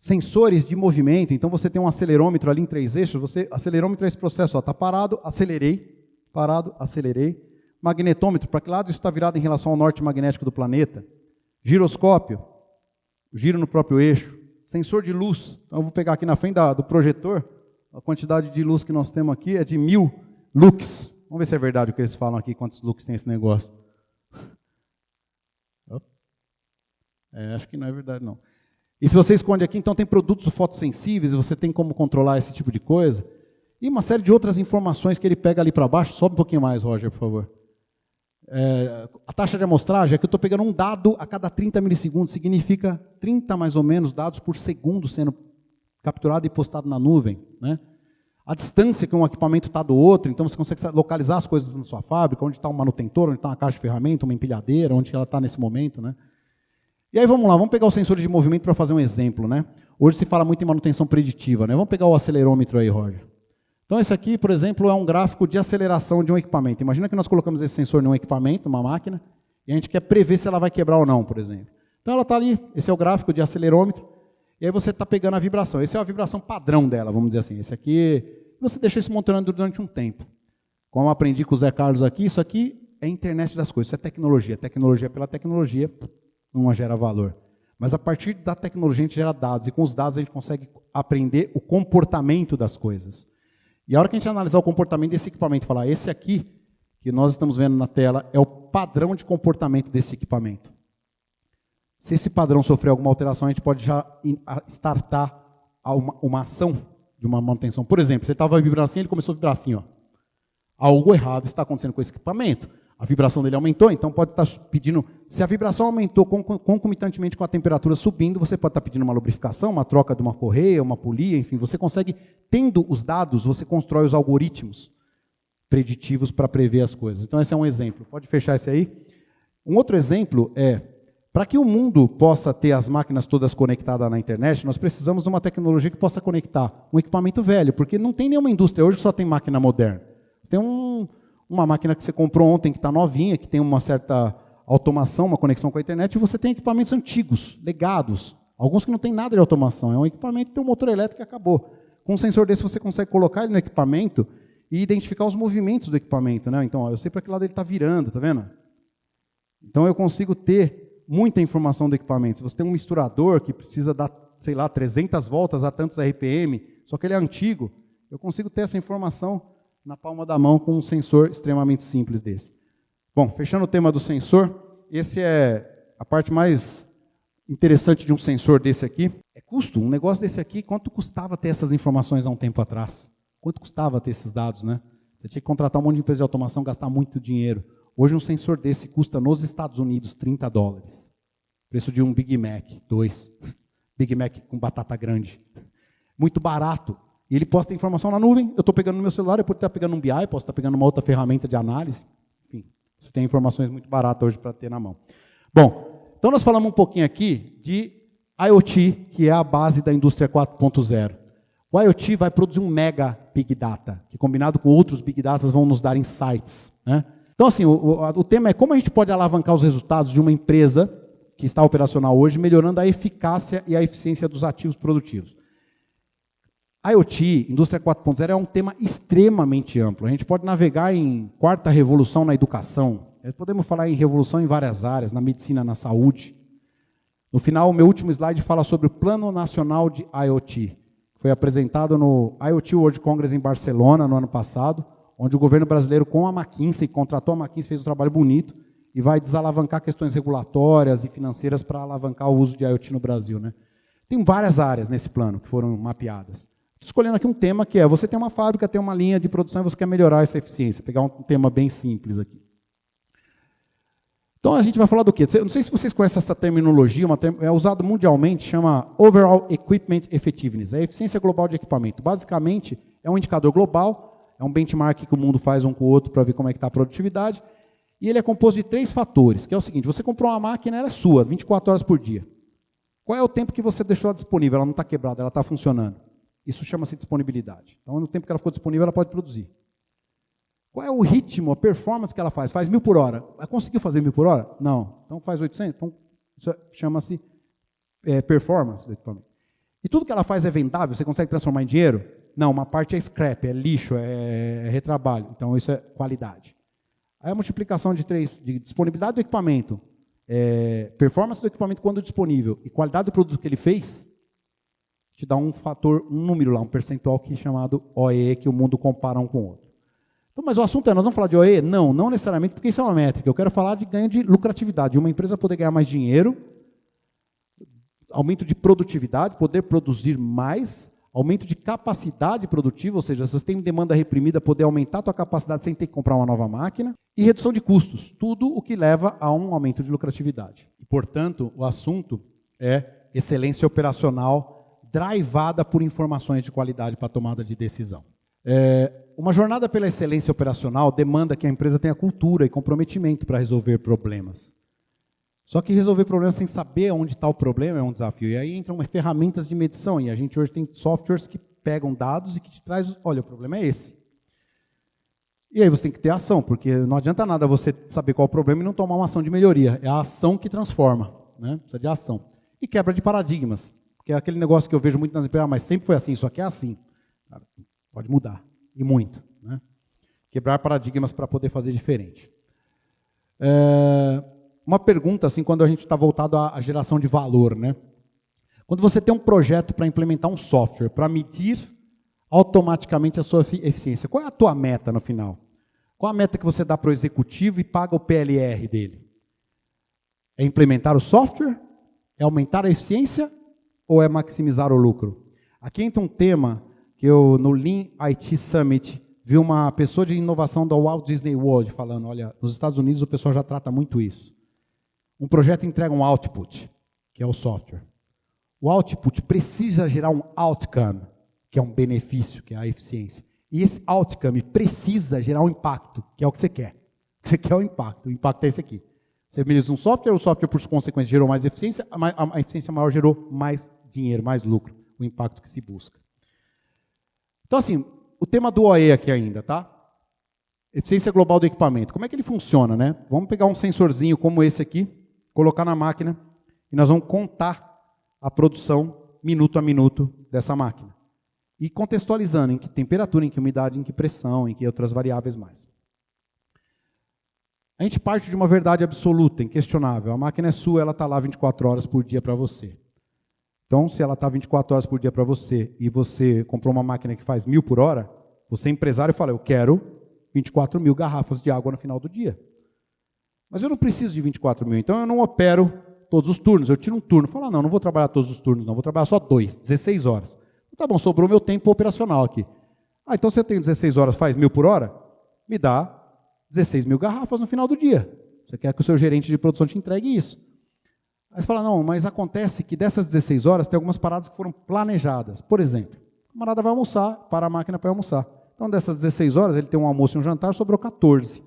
Sensores de movimento, então você tem um acelerômetro ali em 3 eixos, acelerômetro é esse processo, está parado, acelerei, parado, acelerei. Magnetômetro, para que lado isso está virado em relação ao norte magnético do planeta. Giroscópio, giro no próprio eixo. Sensor de luz, então eu vou pegar aqui na frente do projetor, a quantidade de luz que nós temos aqui é de 1000 lux. Vamos ver se é verdade o que eles falam aqui, quantos lux tem esse negócio. Acho que não é verdade não. E se você esconde aqui, então tem produtos fotossensíveis, você tem como controlar esse tipo de coisa. E uma série de outras informações que ele pega ali para baixo. Sobe um pouquinho mais, Roger, por favor. A taxa de amostragem é que eu estou pegando um dado a cada 30 milissegundos, significa 30 mais ou menos dados por segundo sendo capturado e postado na nuvem, né? A distância que um equipamento está do outro, então você consegue localizar as coisas na sua fábrica, onde está um manutentor, onde está uma caixa de ferramenta, uma empilhadeira, onde ela está nesse momento, né? E aí vamos lá, vamos pegar os sensores de movimento para fazer um exemplo, né? Hoje se fala muito em manutenção preditiva, né? Vamos pegar o acelerômetro aí, Roger. Então esse aqui, por exemplo, é um gráfico de aceleração de um equipamento. Imagina que nós colocamos esse sensor em um equipamento, uma máquina, e a gente quer prever se ela vai quebrar ou não, por exemplo. Então ela está ali, esse é o gráfico de acelerômetro, e aí você está pegando a vibração. Essa é a vibração padrão dela, vamos dizer assim. Esse aqui, você deixa isso monitorando durante um tempo. Como eu aprendi com o Zé Carlos aqui, isso aqui é a internet das coisas, isso é tecnologia. Tecnologia pela tecnologia não gera valor. Mas a partir da tecnologia a gente gera dados, e com os dados a gente consegue aprender o comportamento das coisas. E a hora que a gente analisar o comportamento desse equipamento, falar, esse aqui, que nós estamos vendo na tela, é o padrão de comportamento desse equipamento. Se esse padrão sofrer alguma alteração, a gente pode já startar uma ação de uma manutenção. Por exemplo, você estava vibrando assim, ele começou a vibrar assim, ó. Algo errado está acontecendo com esse equipamento. A vibração dele aumentou, então pode estar pedindo... Se a vibração aumentou concomitantemente com a temperatura subindo, você pode estar pedindo uma lubrificação, uma troca de uma correia, uma polia, enfim, você consegue, tendo os dados, você constrói os algoritmos preditivos para prever as coisas. Então esse é um exemplo. Pode fechar esse aí? Um outro exemplo é, para que o mundo possa ter as máquinas todas conectadas na internet, nós precisamos de uma tecnologia que possa conectar um equipamento velho, porque não tem nenhuma indústria hoje que só tem máquina moderna. Tem uma máquina que você comprou ontem, que está novinha, que tem uma certa automação, uma conexão com a internet, e você tem equipamentos antigos, legados, alguns que não tem nada de automação, é um equipamento que tem um motor elétrico e acabou. Com um sensor desse você consegue colocar ele no equipamento e identificar os movimentos do equipamento, né? Então, ó, eu sei para que lado ele está virando, tá vendo? Então eu consigo ter muita informação do equipamento. Se você tem um misturador que precisa dar, sei lá, 300 voltas a tantos RPM, só que ele é antigo, eu consigo ter essa informação na palma da mão com um sensor extremamente simples desse. Bom, fechando o tema do sensor, esse é a parte mais interessante de um sensor desse aqui. É custo. Um negócio desse aqui, quanto custava ter essas informações há um tempo atrás? Quanto custava ter esses dados, né? Você tinha que contratar um monte de empresa de automação, gastar muito dinheiro. Hoje um sensor desse custa nos Estados Unidos $30. Preço de um Big Mac, 2. Big Mac com batata grande. Muito barato. E ele posta informação na nuvem, eu estou pegando no meu celular, eu posso estar pegando um BI, posso estar pegando uma outra ferramenta de análise. Enfim, você tem informações muito baratas hoje para ter na mão. Bom, então nós falamos um pouquinho aqui de IoT, que é a base da indústria 4.0. O IoT vai produzir um mega Big Data, que combinado com outros Big Data vão nos dar insights, né? Então assim, o tema é como a gente pode alavancar os resultados de uma empresa que está operacional hoje, melhorando a eficácia e a eficiência dos ativos produtivos. IoT, Indústria 4.0, é um tema extremamente amplo. A gente pode navegar em quarta revolução na educação. Podemos falar em revolução em várias áreas, na medicina, na saúde. No final, o meu último slide fala sobre o Plano Nacional de IoT. Foi apresentado no IoT World Congress em Barcelona, no ano passado, onde o governo brasileiro, com a McKinsey, contratou a McKinsey, fez um trabalho bonito, e vai desalavancar questões regulatórias e financeiras para alavancar o uso de IoT no Brasil, né? Tem várias áreas nesse plano que foram mapeadas. Estou escolhendo aqui um tema que é, você tem uma fábrica, tem uma linha de produção e você quer melhorar essa eficiência. Pegar um tema bem simples aqui. Então a gente vai falar do quê? Não sei se vocês conhecem essa terminologia, é usado mundialmente, chama Overall Equipment Effectiveness, é a eficiência global de equipamento. Basicamente, é um indicador global, é um benchmark que o mundo faz um com o outro para ver como é que está a produtividade, e ele é composto de 3 fatores, que é o seguinte, você comprou uma máquina, ela é sua, 24 horas por dia. Qual é o tempo que você deixou ela disponível? Ela não está quebrada, ela está funcionando. Isso chama-se disponibilidade. Então, no tempo que ela ficou disponível, ela pode produzir. Qual é o ritmo, a performance que ela faz? Faz 1000 por hora. Ela conseguiu fazer 1000 por hora? Não. Então faz 800? Então, isso chama-se performance do equipamento. E tudo que ela faz é vendável? Você consegue transformar em dinheiro? Não, uma parte é scrap, é lixo, é retrabalho. Então, isso é qualidade. Aí a multiplicação de 3, de disponibilidade do equipamento, performance do equipamento quando disponível e qualidade do produto que ele fez, te dá um fator, um número lá, um percentual que é chamado OE, que o mundo compara um com o outro. Então, mas o assunto nós vamos falar de OE? Não necessariamente, porque isso é uma métrica. Eu quero falar de ganho de lucratividade. Uma empresa poder ganhar mais dinheiro, aumento de produtividade, poder produzir mais, aumento de capacidade produtiva, ou seja, se você tem demanda reprimida, poder aumentar a tua capacidade sem ter que comprar uma nova máquina, e redução de custos, tudo o que leva a um aumento de lucratividade. E, portanto, o assunto é excelência operacional drivada por informações de qualidade para a tomada de decisão. Uma jornada pela excelência operacional demanda que a empresa tenha cultura e comprometimento para resolver problemas. Só que resolver problemas sem saber onde está o problema é um desafio. E aí entram ferramentas de medição. E a gente hoje tem softwares que pegam dados e que te traz, olha, o problema é esse. E aí você tem que ter ação, porque não adianta nada você saber qual é o problema e não tomar uma ação de melhoria. É a ação que transforma, né? Precisa de ação. E quebra de paradigmas. Porque é aquele negócio que eu vejo muito nas empresas, mas sempre foi assim, isso aqui é assim. Pode mudar, e muito, né? Quebrar paradigmas para poder fazer diferente. Uma pergunta, assim, quando a gente está voltado à geração de valor, né? Quando você tem um projeto para implementar um software, para medir automaticamente a sua eficiência, qual é a tua meta no final? Qual a meta que você dá para o executivo e paga o PLR dele? É implementar o software? É aumentar a eficiência? Ou é maximizar o lucro? Aqui entra um tema que eu, no Lean IT Summit, vi uma pessoa de inovação da Walt Disney World falando, olha, nos Estados Unidos o pessoal já trata muito isso. Um projeto entrega um output, que é o software. O output precisa gerar um outcome, que é um benefício, que é a eficiência. E esse outcome precisa gerar um impacto, que é o que você quer. O que você quer é o impacto é esse aqui. Você melhora um software, o software por consequência gerou mais eficiência, a eficiência maior gerou mais dinheiro, mais lucro, o impacto que se busca. Então assim, o tema do OE aqui ainda, tá? Eficiência global do equipamento. Como é que ele funciona, né? Vamos pegar um sensorzinho como esse aqui, colocar na máquina e nós vamos contar a produção minuto a minuto dessa máquina. E contextualizando em que temperatura, em que umidade, em que pressão, em que outras variáveis mais. A gente parte de uma verdade absoluta, inquestionável. A máquina é sua, ela está lá 24 horas por dia para você. Então, se ela está 24 horas por dia para você e você comprou uma máquina que faz 1000 por hora, você empresário fala, eu quero 24.000 garrafas de água no final do dia. Mas eu não preciso de 24.000, então eu não opero todos os turnos. Eu tiro um turno, falo, não vou trabalhar todos os turnos, não, vou trabalhar só 2, 16 horas. Tá bom, sobrou meu tempo operacional aqui. Então se eu tenho 16 horas, faz 1000 por hora, me dá 16.000 garrafas no final do dia. Você quer que o seu gerente de produção te entregue isso. Aí você fala, não, mas acontece que dessas 16 horas tem algumas paradas que foram planejadas. Por exemplo, o camarada vai almoçar, para a máquina para almoçar. Então dessas 16 horas, ele tem um almoço e um jantar, sobrou 14.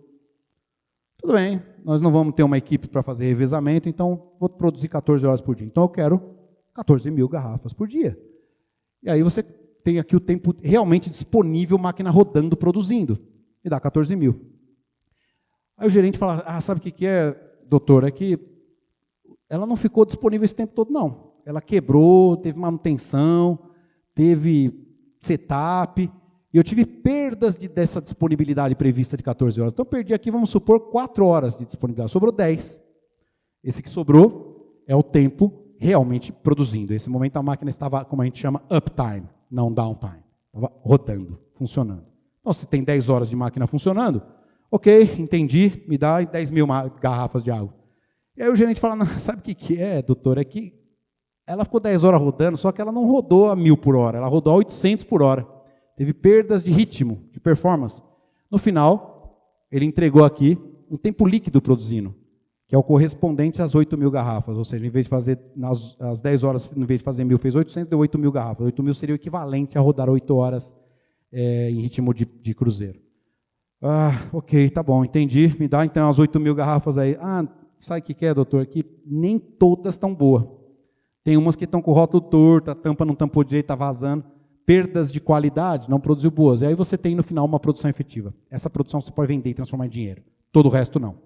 Tudo bem, nós não vamos ter uma equipe para fazer revezamento, então vou produzir 14 horas por dia. Então eu quero 14.000 garrafas por dia. E aí você tem aqui o tempo realmente disponível, máquina rodando, produzindo. Me dá 14.000. Aí o gerente fala, sabe o que é, doutor? É que ela não ficou disponível esse tempo todo, não. Ela quebrou, teve manutenção, teve setup, e eu tive perdas dessa disponibilidade prevista de 14 horas. Então eu perdi aqui, vamos supor, 4 horas de disponibilidade. Sobrou 10. Esse que sobrou é o tempo realmente produzindo. Nesse momento a máquina estava, como a gente chama, uptime, não downtime. Estava rodando, funcionando. Então se tem 10 horas de máquina funcionando, ok, entendi, me dá 10.000 garrafas de água. E aí o gerente fala, sabe o que é, doutor? É que ela ficou 10 horas rodando, só que ela não rodou a 1000 por hora, ela rodou a 800 por hora. Teve perdas de ritmo, de performance. No final, ele entregou aqui um tempo líquido produzindo, que é o correspondente às 8.000 garrafas. Ou seja, em vez de fazer, às 10 horas, em vez de fazer 1.000, fez 800, deu 8.000 garrafas. 8.000 seria o equivalente a rodar 8 horas em ritmo de cruzeiro. Ok, tá bom, entendi. Me dá então as 8.000 garrafas aí. Sabe o que é, doutor? Que nem todas estão boas. Tem umas que estão com o rótulo torto, a tampa não tampou direito, está vazando. Perdas de qualidade, não produziu boas. E aí você tem no final uma produção efetiva. Essa produção você pode vender e transformar em dinheiro. Todo o resto não.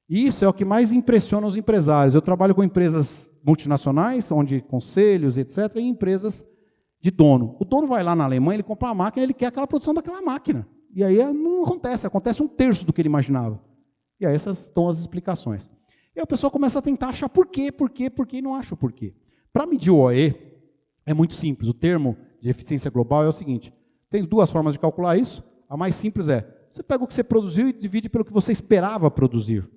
E isso é o que mais impressiona os empresários. Eu trabalho com empresas multinacionais, onde conselhos, etc., e empresas de dono. O dono vai lá na Alemanha, ele compra uma máquina, ele quer aquela produção daquela máquina. E aí não acontece, acontece 1/3 do que ele imaginava. E aí essas são as explicações. E aí o pessoal começa a tentar achar por quê, e não acha o porquê. Para medir o OE, é muito simples. O termo de eficiência global é o seguinte, tem 2 formas de calcular isso. A mais simples é, você pega o que você produziu e divide pelo que você esperava produzir.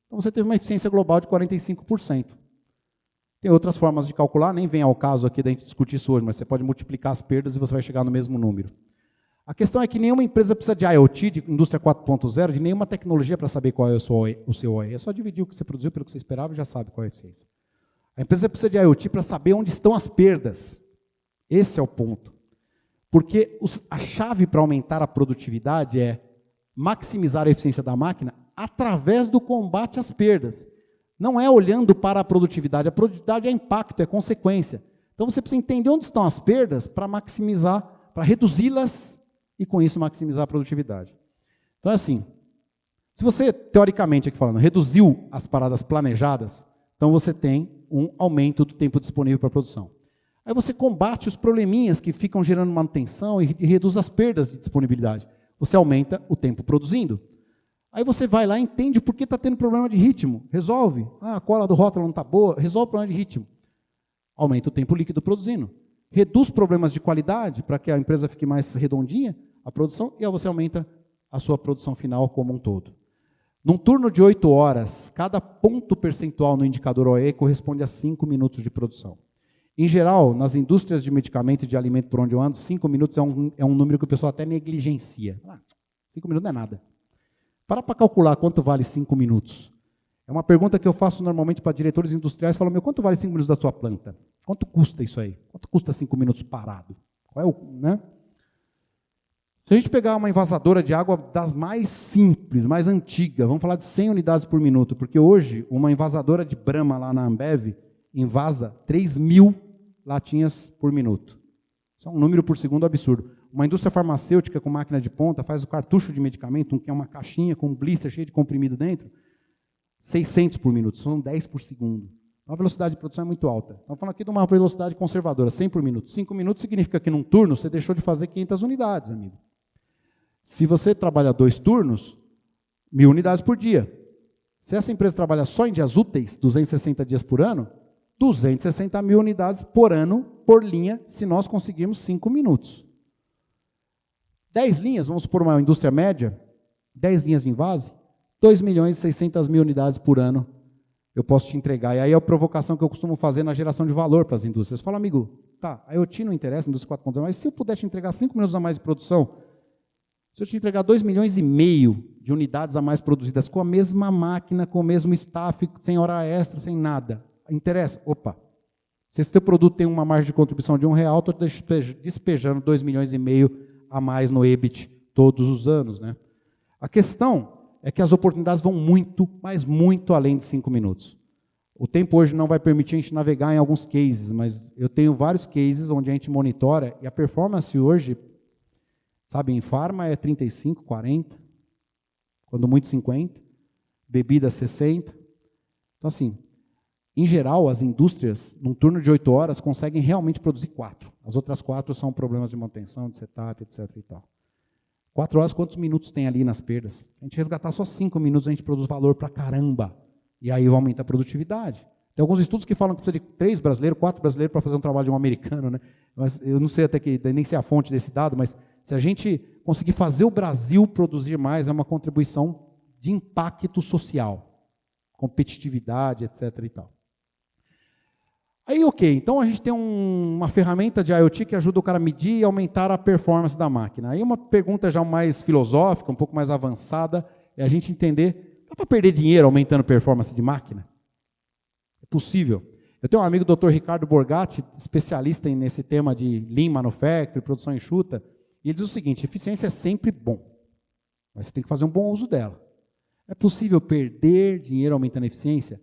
Então você teve uma eficiência global de 45%. Tem outras formas de calcular, nem vem ao caso aqui da gente discutir isso hoje, mas você pode multiplicar as perdas e você vai chegar no mesmo número. A questão é que nenhuma empresa precisa de IoT, de indústria 4.0, de nenhuma tecnologia para saber qual é o seu OE. É só dividir o que você produziu pelo que você esperava e já sabe qual é a eficiência. A empresa precisa de IoT para saber onde estão as perdas. Esse é o ponto. Porque a chave para aumentar a produtividade é maximizar a eficiência da máquina através do combate às perdas. Não é olhando para a produtividade é impacto, é consequência. Então você precisa entender onde estão as perdas para maximizar, para reduzi-las e com isso maximizar a produtividade. Então é assim, se você, teoricamente aqui falando, reduziu as paradas planejadas, então você tem um aumento do tempo disponível para a produção. Aí você combate os probleminhas que ficam gerando manutenção e reduz as perdas de disponibilidade. Você aumenta o tempo produzindo. Aí você vai lá e entende por que está tendo problema de ritmo. Resolve. A cola do rótulo não está boa. Resolve o problema de ritmo. Aumenta o tempo líquido produzindo. Reduz problemas de qualidade para que a empresa fique mais redondinha, a produção, e aí você aumenta a sua produção final como um todo. Num turno de 8 horas, cada ponto percentual no indicador OE corresponde a 5 minutos de produção. Em geral, nas indústrias de medicamento e de alimento por onde eu ando, 5 minutos é um número que o pessoal até negligencia. 5 minutos não é nada. Para calcular quanto vale 5 minutos. É uma pergunta que eu faço normalmente para diretores industriais, falam, quanto vale 5 minutos da sua planta? Quanto custa isso aí? Quanto custa 5 minutos parado? Qual é o, né? Se a gente pegar uma envasadora de água das mais simples, mais antigas, vamos falar de 100 unidades por minuto, porque hoje uma envasadora de Brahma lá na Ambev invasa 3.000 latinhas por minuto. Isso é um número por segundo absurdo. Uma indústria farmacêutica com máquina de ponta faz o cartucho de medicamento, que é uma caixinha com um blister cheio de comprimido dentro, 600 por minuto, são 10 por segundo. Então a velocidade de produção é muito alta. Estamos falando aqui de uma velocidade conservadora, 100 por minuto. 5 minutos significa que num turno você deixou de fazer 500 unidades, amigo. Se você trabalha 2 turnos, 1.000 unidades por dia. Se essa empresa trabalha só em dias úteis, 260 dias por ano, 260.000 unidades por ano, por linha, se nós conseguirmos 5 minutos. 10 linhas, vamos supor uma indústria média, 10 linhas de invase, 2.600.000 unidades por ano eu posso te entregar. E aí é a provocação que eu costumo fazer na geração de valor para as indústrias. Eu falo, amigo, tá, a IoT não interessa, a indústria 4.0, mas se eu puder te entregar 5 minutos a mais de produção, se eu te entregar 2,5 milhões de unidades a mais produzidas com a mesma máquina, com o mesmo staff, sem hora extra, sem nada, interessa? Opa, se esse teu produto tem uma margem de contribuição de R$1, estou despejando 2,5 milhões a mais no EBIT todos os anos, né? A questão é que as oportunidades vão muito, mas muito além de 5 minutos. O tempo hoje não vai permitir a gente navegar em alguns cases, mas eu tenho vários cases onde a gente monitora e a performance hoje, sabe, em farma é 35, 40, quando muito 50, bebida 60. Então assim, em geral, as indústrias, num turno de 8 horas, conseguem realmente produzir 4. As outras 4 são problemas de manutenção, de setup, etc. e tal. 4 horas, quantos minutos tem ali nas perdas? A gente resgatar só 5 minutos, a gente produz valor pra caramba. E aí aumenta a produtividade. Tem alguns estudos que falam que precisa de 3 brasileiros, 4 brasileiros para fazer um trabalho de um americano, né? Mas eu não sei até que, nem sei a fonte desse dado, mas se a gente conseguir fazer o Brasil produzir mais, é uma contribuição de impacto social, competitividade, etc. e tal. Aí, ok, então a gente tem uma ferramenta de IoT que ajuda o cara a medir e aumentar a performance da máquina. Aí uma pergunta já mais filosófica, um pouco mais avançada, é a gente entender, dá para perder dinheiro aumentando a performance de máquina? É possível. Eu tenho um amigo, o Dr. Ricardo Borgatti, especialista nesse tema de Lean Manufacturing, produção enxuta, e ele diz o seguinte, eficiência é sempre bom, mas você tem que fazer um bom uso dela. É possível perder dinheiro aumentando a eficiência?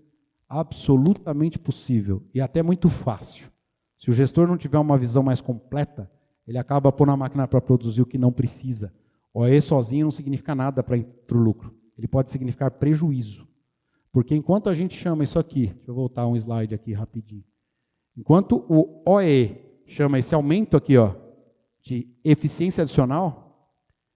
Absolutamente possível e até muito fácil. Se o gestor não tiver uma visão mais completa, ele acaba pondo a máquina para produzir o que não precisa. OE sozinho não significa nada para o lucro. Ele pode significar prejuízo. Porque enquanto a gente chama isso aqui, deixa eu voltar um slide aqui rapidinho. Enquanto o OE chama esse aumento aqui, ó, de eficiência adicional,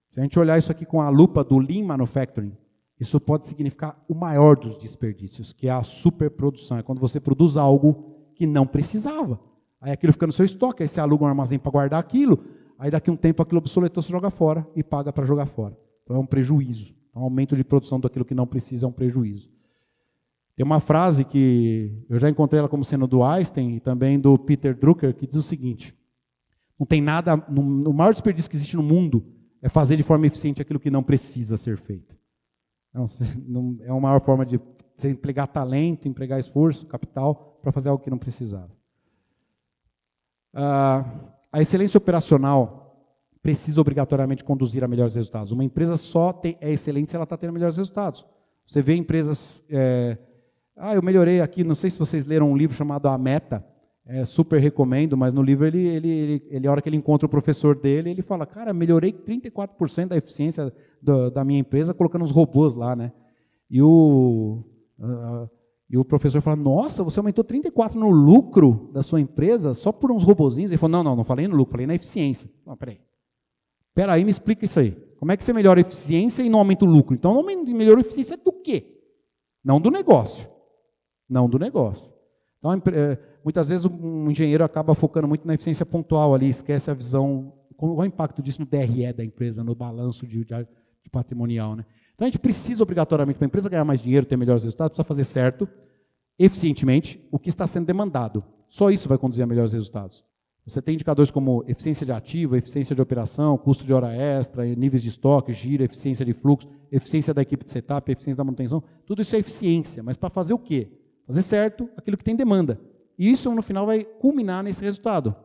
se a gente olhar isso aqui com a lupa do Lean Manufacturing, isso pode significar o maior dos desperdícios, que é a superprodução. É quando você produz algo que não precisava. Aí aquilo fica no seu estoque, aí você aluga um armazém para guardar aquilo, aí daqui a um tempo aquilo obsoletou, você joga fora e paga para jogar fora. Então é um prejuízo. Um aumento de produção daquilo que não precisa é um prejuízo. Tem uma frase que eu já encontrei ela como sendo do Einstein e também do Peter Drucker, que diz o seguinte: não tem nada, o maior desperdício que existe no mundo é fazer de forma eficiente aquilo que não precisa ser feito. Não, é uma maior forma de você empregar talento, empregar esforço, capital, para fazer algo que não precisava. A excelência operacional precisa obrigatoriamente conduzir a melhores resultados. Uma empresa só é excelente se ela está tendo melhores resultados. Você vê empresas... eu melhorei aqui, não sei se vocês leram um livro chamado A Meta, super recomendo, mas no livro, a hora que ele encontra o professor dele, ele fala, cara, melhorei 34% da eficiência da minha empresa colocando os robôs lá, né? E o professor fala, nossa, você aumentou 34% no lucro da sua empresa só por uns robozinhos? Ele falou, não falei no lucro, falei na eficiência. Não, peraí, me explica isso aí. Como é que você melhora a eficiência e não aumenta o lucro? Então, não melhorou a eficiência do quê? Não do negócio. Não do negócio. Então, muitas vezes um engenheiro acaba focando muito na eficiência pontual ali, esquece a visão, qual é o impacto disso no DRE da empresa, no balanço de patrimonial, né? Então, a gente precisa obrigatoriamente, para a empresa ganhar mais dinheiro, ter melhores resultados, precisa fazer certo, eficientemente, o que está sendo demandado. Só isso vai conduzir a melhores resultados. Você tem indicadores como eficiência de ativo, eficiência de operação, custo de hora extra, níveis de estoque, giro, eficiência de fluxo, eficiência da equipe de setup, eficiência da manutenção. Tudo isso é eficiência, mas para fazer o quê? Fazer certo aquilo que tem demanda. E isso, no final, vai culminar nesse resultado.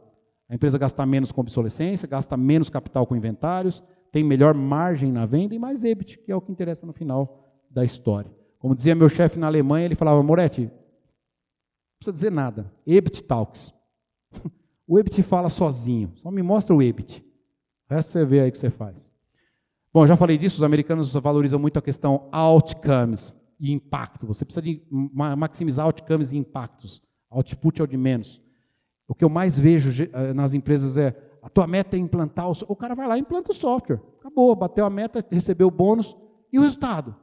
A empresa gasta menos com obsolescência, gasta menos capital com inventários, tem melhor margem na venda e mais EBIT, que é o que interessa no final da história. Como dizia meu chefe na Alemanha, ele falava, Moretti, não precisa dizer nada, EBIT talks. O EBIT fala sozinho, só me mostra o EBIT. O resto você vê aí que você faz. Bom, já falei disso, os americanos valorizam muito a questão outcomes e impacto. Você precisa de maximizar outcomes e impactos. Output é o de menos. O que eu mais vejo nas empresas é, a tua meta é implantar o cara vai lá e implanta o software. Acabou, bateu a meta, recebeu o bônus. E o resultado?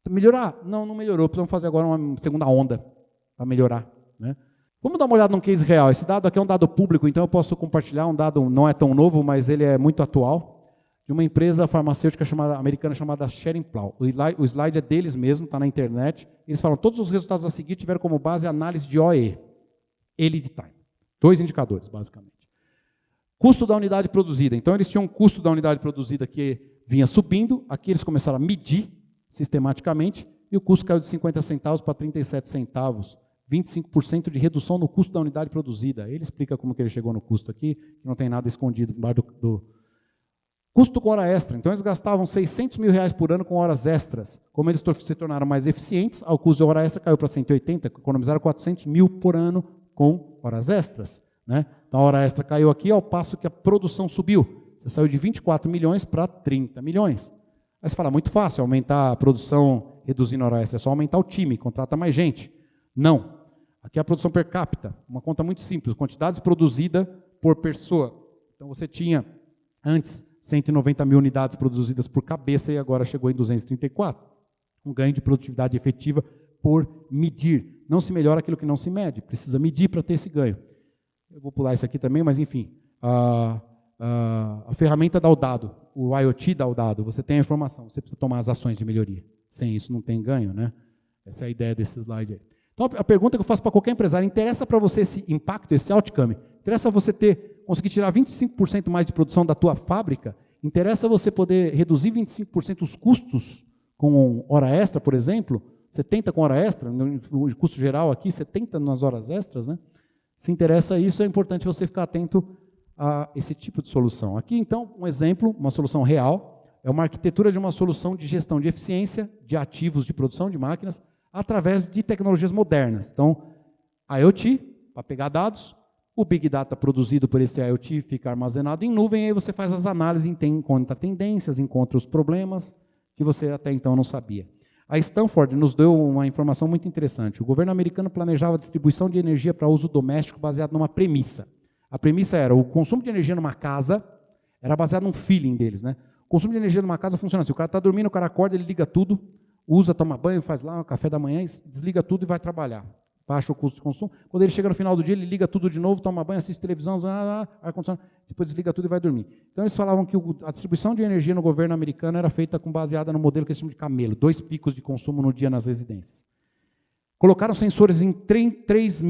Melhorar? Não melhorou. Precisamos fazer agora uma segunda onda para melhorar, né? Vamos dar uma olhada num case real. Esse dado aqui é um dado público, então eu posso compartilhar. Um dado não é tão novo, mas ele é muito atual, de uma empresa farmacêutica americana chamada Schering-Plough. O slide é deles mesmo, está na internet. Eles falam, todos os resultados a seguir tiveram como base a análise de OE, lead time. 2 indicadores, basicamente. Custo da unidade produzida. Então, eles tinham um custo da unidade produzida que vinha subindo. Aqui eles começaram a medir sistematicamente, e o custo caiu de 50 centavos para 37 centavos. 25% de redução no custo da unidade produzida. Ele explica como que ele chegou no custo aqui, que não tem nada escondido embaixo do custo com hora extra. Então, eles gastavam 600 mil reais por ano com horas extras. Como eles se tornaram mais eficientes, o custo de hora extra caiu para 180, economizaram 400 mil por ano com horas extras, né? Então, a hora extra caiu aqui, ao passo que a produção subiu. Você saiu de 24 milhões para 30 milhões. Aí você fala, muito fácil, aumentar a produção reduzindo a hora extra, é só aumentar o time, contrata mais gente. Não. Aqui é a produção per capita, uma conta muito simples, quantidades produzidas por pessoa. Então, você tinha, antes, 190 mil unidades produzidas por cabeça e agora chegou em 234. Um ganho de produtividade efetiva por medir. Não se melhora aquilo que não se mede, precisa medir para ter esse ganho. Eu vou pular isso aqui também, mas enfim, a ferramenta dá o dado, o IoT dá o dado, você tem a informação, você precisa tomar as ações de melhoria. Sem isso não tem ganho, né? Essa é a ideia desse slide aí. Então, a pergunta que eu faço para qualquer empresário, interessa para você esse impacto, esse outcome? Interessa você conseguir tirar 25% mais de produção da tua fábrica? Interessa você poder reduzir 25% os custos com hora extra, por exemplo? 70 com hora extra, no custo geral aqui, 70 nas horas extras, né? Se interessa isso, é importante você ficar atento a esse tipo de solução. Aqui, então, um exemplo, uma solução real, é uma arquitetura de uma solução de gestão de eficiência, de ativos de produção de máquinas, através de tecnologias modernas. Então, IoT, para pegar dados, o Big Data produzido por esse IoT fica armazenado em nuvem, e aí você faz as análises, encontra tendências, encontra os problemas que você até então não sabia. A Stanford nos deu uma informação muito interessante. O governo americano planejava a distribuição de energia para uso doméstico baseado numa premissa. A premissa era o consumo de energia numa casa era baseado num feeling deles, né? O consumo de energia numa casa funciona assim. O cara está dormindo, o cara acorda, ele liga tudo, usa, toma banho, faz lá o café da manhã, desliga tudo e vai trabalhar. Baixa o custo de consumo. Quando ele chega no final do dia, ele liga tudo de novo, toma banho, assiste televisão, ar-condicionado, depois desliga tudo e vai dormir. Então eles falavam que a distribuição de energia no governo americano era feita baseada no modelo que eles chamam de camelo, 2 picos de consumo no dia nas residências. Colocaram sensores em 3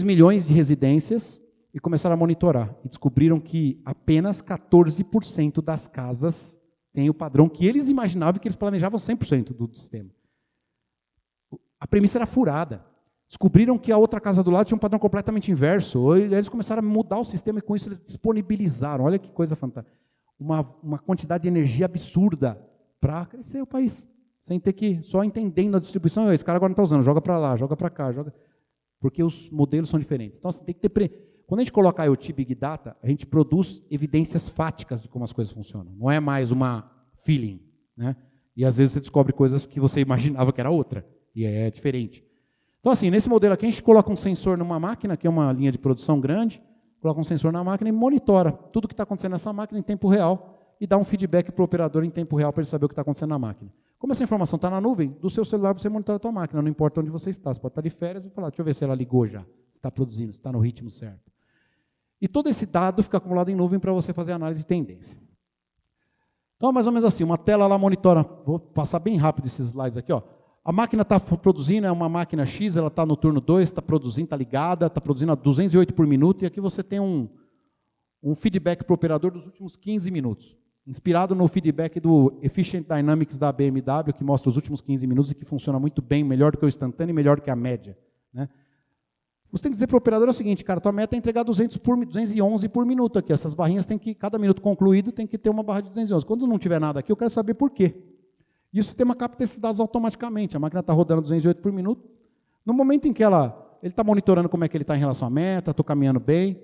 milhões de residências e começaram a monitorar. E descobriram que apenas 14% das casas têm o padrão que eles imaginavam, que eles planejavam 100% do sistema. A premissa era furada. Descobriram que a outra casa do lado tinha um padrão completamente inverso. E eles começaram a mudar o sistema e com isso eles disponibilizaram, olha que coisa fantástica, uma quantidade de energia absurda para crescer o país. Sem ter que, só entendendo a distribuição, esse cara agora não está usando, joga para lá, joga para cá, porque os modelos são diferentes. Então, você tem que ter... Quando a gente coloca IoT Big Data, a gente produz evidências fáticas de como as coisas funcionam. Não é mais uma feeling, né? E às vezes você descobre coisas que você imaginava que era outra. E é diferente. Então, assim, nesse modelo aqui, a gente coloca um sensor numa máquina, que é uma linha de produção grande, coloca um sensor na máquina e monitora tudo o que está acontecendo nessa máquina em tempo real e dá um feedback para o operador em tempo real para ele saber o que está acontecendo na máquina. Como essa informação está na nuvem, do seu celular você monitora a tua máquina, não importa onde você está. Você pode estar de férias e falar, deixa eu ver se ela ligou já, se está produzindo, se está no ritmo certo. E todo esse dado fica acumulado em nuvem para você fazer análise de tendência. Então, mais ou menos assim, uma tela lá monitora, vou passar bem rápido esses slides aqui, ó. A máquina está produzindo, é uma máquina X, ela está no turno 2, está produzindo, está ligada, está produzindo a 208 por minuto, e aqui você tem um feedback para o operador dos últimos 15 minutos, inspirado no feedback do Efficient Dynamics da BMW, que mostra os últimos 15 minutos e que funciona muito bem, melhor do que o instantâneo e melhor do que a média, né? Você tem que dizer para o operador o seguinte, cara, tua meta é entregar 211 por minuto aqui, essas barrinhas tem que, cada minuto concluído, tem que ter uma barra de 211. Quando não tiver nada aqui, eu quero saber por quê. E o sistema capta esses dados automaticamente. A máquina está rodando 208 por minuto. No momento em que ele está monitorando como é que ele está em relação à meta, estou caminhando bem.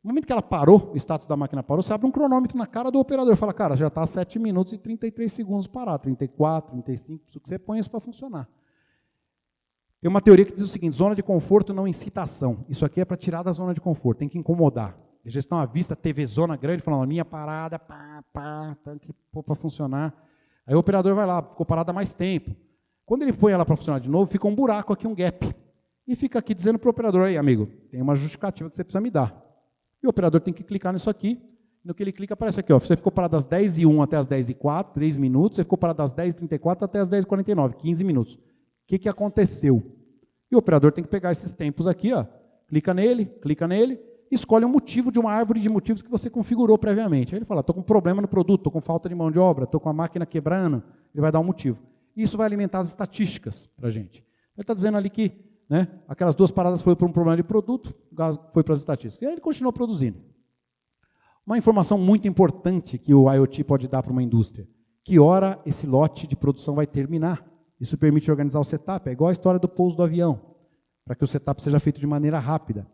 No momento que ela parou, o status da máquina parou, você abre um cronômetro na cara do operador e fala, cara, já está 7 minutos e 33 segundos parado, 34, 35, você põe isso para funcionar. Tem uma teoria que diz o seguinte, zona de conforto não incita ação. Isso aqui é para tirar da zona de conforto, tem que incomodar. A gestão à vista, TV zona grande, falando, minha parada, tem que pôr para funcionar. Aí o operador vai lá, ficou parado há mais tempo. Quando ele põe ela para funcionar de novo, fica um buraco aqui, um gap. E fica aqui dizendo para o operador, aí amigo, tem uma justificativa que você precisa me dar. E o operador tem que clicar nisso aqui. No que ele clica, aparece aqui, ó, você ficou parado das 10h01 até as 10h04, 3 minutos. Você ficou parado das 10h34 até as 10h49, 15 minutos. O que aconteceu? E o operador tem que pegar esses tempos aqui, ó, clica nele, escolhe um motivo de uma árvore de motivos que você configurou previamente. Aí ele fala, estou com problema no produto, estou com falta de mão de obra, estou com a máquina quebrando, ele vai dar um motivo. Isso vai alimentar as estatísticas para a gente. Ele está dizendo ali que, né, aquelas 2 paradas foram por um problema de produto, foi para as estatísticas. E aí ele continuou produzindo. Uma informação muito importante que o IoT pode dar para uma indústria. Que hora esse lote de produção vai terminar? Isso permite organizar o setup. É igual a história do pouso do avião, para que o setup seja feito de maneira rápida.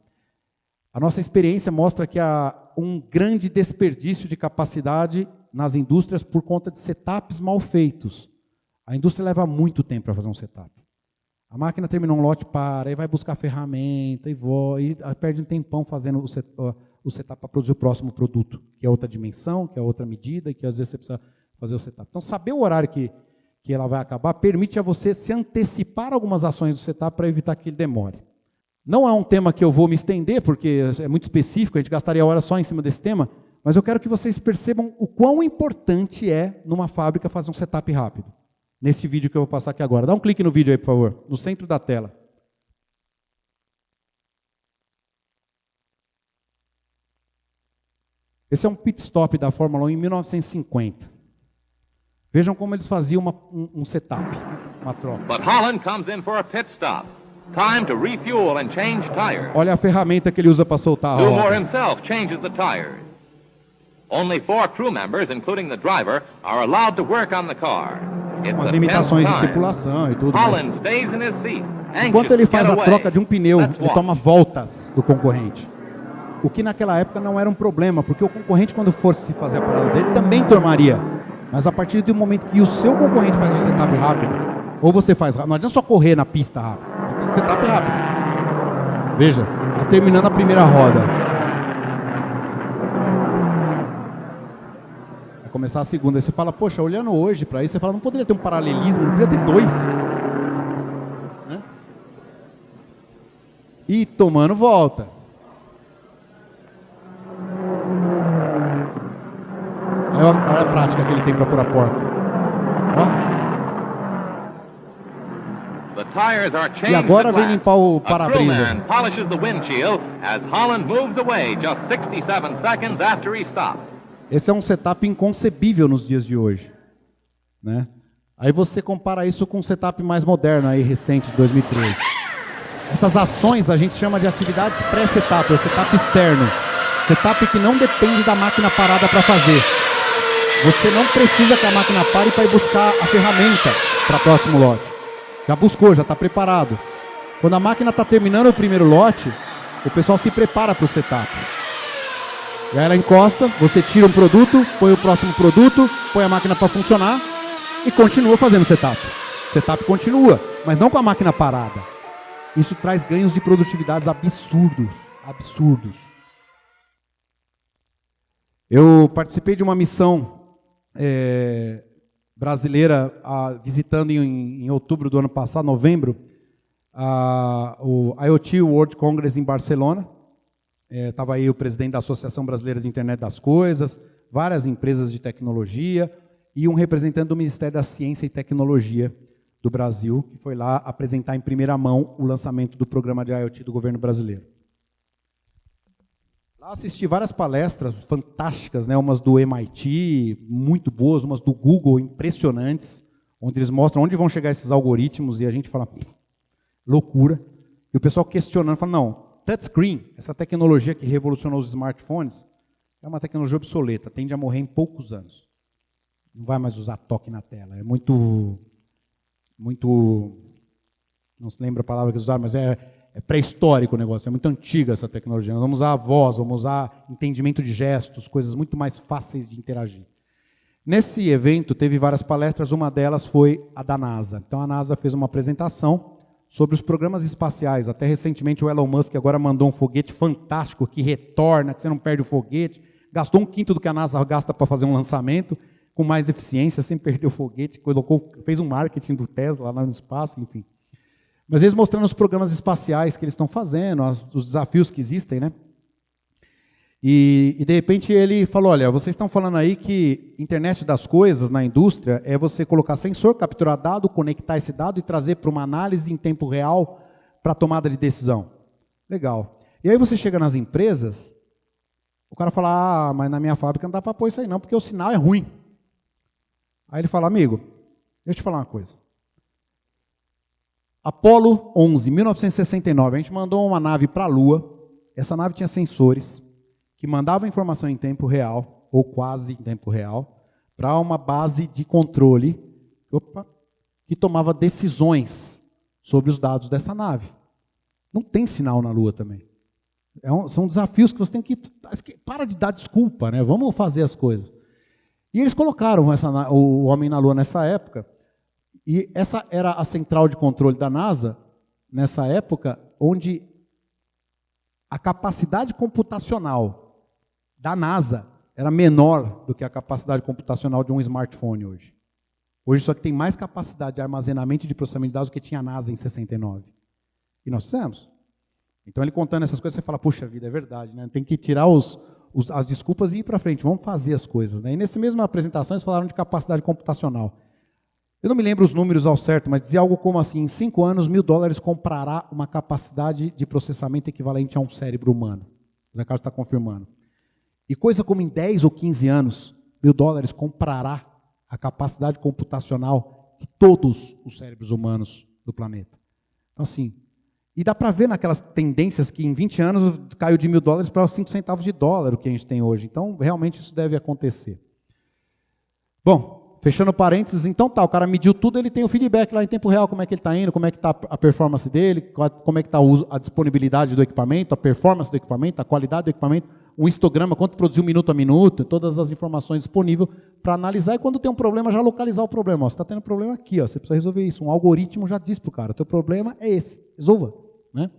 A nossa experiência mostra que há um grande desperdício de capacidade nas indústrias por conta de setups mal feitos. A indústria leva muito tempo para fazer um setup. A máquina terminou um lote, para, aí vai buscar ferramenta, e perde um tempão fazendo o setup para produzir o próximo produto, que é outra dimensão, que é outra medida, e que às vezes você precisa fazer o setup. Então, saber o horário que ela vai acabar permite a você se antecipar algumas ações do setup para evitar que ele demore. Não é um tema que eu vou me estender, porque é muito específico, a gente gastaria horas só em cima desse tema, mas eu quero que vocês percebam o quão importante é, numa fábrica, fazer um setup rápido. Nesse vídeo que eu vou passar aqui agora. Dá um clique no vídeo aí, por favor, no centro da tela. Esse é um pit stop da Fórmula 1 em 1950. Vejam como eles faziam um setup, uma troca. But Holland comes in for a pit stop. Time to refuel and change tires. Olha a ferramenta que ele usa para soltar a Dewmore roda. himself changes the tires. Only 4 crew members, including the driver, are allowed to work on the car. It's Umas the limitações 10th de time. tripulação e tudo. Holland Mas stays in his seat. enquanto ele faz a troca de um pneu, Let's ele walk. toma voltas do concorrente. O que naquela época não era um problema, porque o concorrente, quando fosse fazer a parada dele, também tomaria Mas a partir do momento que o seu concorrente faz um setup rápido, ou você faz rápido, não adianta só correr na pista rápido, tem que setup rápido. Veja, está terminando a primeira roda. Vai começar a segunda. Aí você fala, poxa, olhando hoje para isso, você fala, não poderia ter um paralelismo, não poderia ter dois. Né? E tomando volta. Olha a prática que ele tem para pôr a porca. Ó. E agora vem limpar o para-brisa. Esse é um setup inconcebível nos dias de hoje, né? Aí você compara isso com um setup mais moderno, aí recente, de 2013. Essas ações a gente chama de atividades pré-setup, é o setup externo. Setup que não depende da máquina parada para fazer. Você não precisa que a máquina pare para ir buscar a ferramenta para o próximo lote. Já buscou, já está preparado. Quando a máquina está terminando o primeiro lote, o pessoal se prepara para o setup. E aí ela encosta, você tira um produto, põe o próximo produto, põe a máquina para funcionar e continua fazendo o setup. O setup continua, mas não com a máquina parada. Isso traz ganhos de produtividades absurdos. Absurdos. Eu participei de uma missão brasileira, visitando em outubro do ano passado, novembro, o IoT World Congress em Barcelona. Estava aí o presidente da Associação Brasileira de Internet das Coisas, várias empresas de tecnologia e um representante do Ministério da Ciência e Tecnologia do Brasil, que foi lá apresentar em primeira mão o lançamento do programa de IoT do governo brasileiro. Lá assisti várias palestras fantásticas, né? Umas do MIT, muito boas, umas do Google, impressionantes, onde eles mostram onde vão chegar esses algoritmos e a gente fala, loucura. E o pessoal questionando, fala, não, touchscreen, essa tecnologia que revolucionou os smartphones, é uma tecnologia obsoleta, tende a morrer em poucos anos. Não vai mais usar toque na tela, é muito, não se lembra a palavra que eles usaram, mas é pré-histórico o negócio, é muito antiga essa tecnologia. Nós vamos usar a voz, vamos usar entendimento de gestos, coisas muito mais fáceis de interagir. Nesse evento teve várias palestras, uma delas foi a da NASA. Então a NASA fez uma apresentação sobre os programas espaciais. Até recentemente o Elon Musk agora mandou um foguete fantástico que retorna, que você não perde o foguete. Gastou 1/5 do que a NASA gasta para fazer um lançamento, com mais eficiência, sem perder o foguete. Fez um marketing do Tesla lá no espaço, enfim. Mas eles mostrando os programas espaciais que eles estão fazendo, os desafios que existem, né? E de repente ele falou, olha, vocês estão falando aí que internet das coisas na indústria é você colocar sensor, capturar dado, conectar esse dado e trazer para uma análise em tempo real para tomada de decisão. Legal. E aí você chega nas empresas, o cara fala, mas na minha fábrica não dá para pôr isso aí não, porque o sinal é ruim. Aí ele fala, amigo, deixa eu te falar uma coisa. Apollo 11, 1969, a gente mandou uma nave para a Lua. Essa nave tinha sensores que mandavam informação em tempo real, ou quase em tempo real, para uma base de controle que tomava decisões sobre os dados dessa nave. Não tem sinal na Lua também. São desafios que você tem que... Para de dar desculpa, né? Vamos fazer as coisas. E eles colocaram o homem na Lua nessa época. E essa era a central de controle da NASA, nessa época, onde a capacidade computacional da NASA era menor do que a capacidade computacional de um smartphone hoje. Hoje só que tem mais capacidade de armazenamento e de processamento de dados do que tinha a NASA em 69. E nós fizemos. Então ele contando essas coisas, você fala, puxa vida, é verdade, né? Tem que tirar as desculpas e ir para frente, vamos fazer as coisas, né? E nessa mesma apresentação eles falaram de capacidade computacional. Eu não me lembro os números ao certo, mas dizia algo como assim, em 5 anos, $1.000 comprará uma capacidade de processamento equivalente a um cérebro humano. O Zé Carlos está confirmando. E coisa como em 10 ou 15 anos, $1.000 comprará a capacidade computacional de todos os cérebros humanos do planeta. Então assim, e dá para ver naquelas tendências que em 20 anos caiu de $1.000 para 5 centavos de dólar o que a gente tem hoje. Então realmente isso deve acontecer. Bom, fechando parênteses, então tá, o cara mediu tudo, ele tem o feedback lá em tempo real, como é que ele está indo, como é que está a performance dele, como é que está a disponibilidade do equipamento, a performance do equipamento, a qualidade do equipamento, um histograma, quanto produziu minuto a minuto, todas as informações disponíveis para analisar, e quando tem um problema, já localizar o problema. Ó, você está tendo problema aqui, ó, você precisa resolver isso. Um algoritmo já diz para o cara, o teu problema é esse, resolva. Né?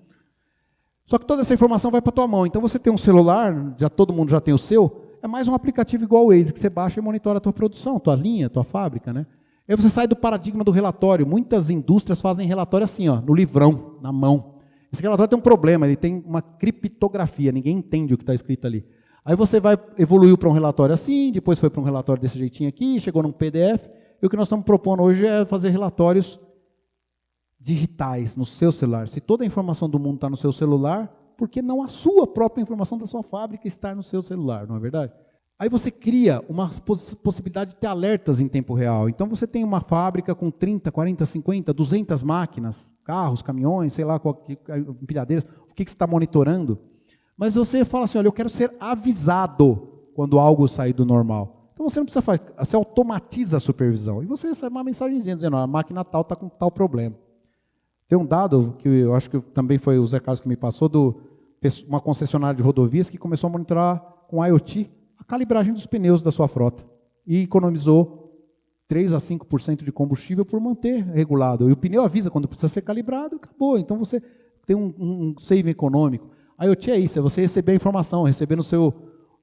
Só que toda essa informação vai para a tua mão. Então você tem um celular, já todo mundo já tem o seu, é mais um aplicativo igual o Waze, que você baixa e monitora a tua produção, tua linha, tua fábrica. Né? Aí você sai do paradigma do relatório. Muitas indústrias fazem relatório assim, ó, no livrão, na mão. Esse relatório tem um problema, ele tem uma criptografia, ninguém entende o que está escrito ali. Aí você evoluiu para um relatório assim, depois foi para um relatório desse jeitinho aqui, chegou num PDF, e o que nós estamos propondo hoje é fazer relatórios digitais no seu celular. Se toda a informação do mundo está no seu celular, por que não a sua própria informação da sua fábrica estar no seu celular, não é verdade? Aí você cria uma possibilidade de ter alertas em tempo real. Então você tem uma fábrica com 30, 40, 50, 200 máquinas, carros, caminhões, sei lá, empilhadeiras, o que você está monitorando. Mas você fala assim, olha, eu quero ser avisado quando algo sair do normal. Então você não precisa fazer, você automatiza a supervisão. E você recebe uma mensagenzinha dizendo, a máquina tal está com tal problema. Tem um dado, que eu acho que também foi o Zé Carlos que me passou, uma concessionária de rodovias que começou a monitorar com IoT a calibragem dos pneus da sua frota. E economizou 3 a 5% de combustível por manter regulado. E o pneu avisa quando precisa ser calibrado, acabou. Então você tem um save econômico. A IoT é isso, é você receber a informação, receber no seu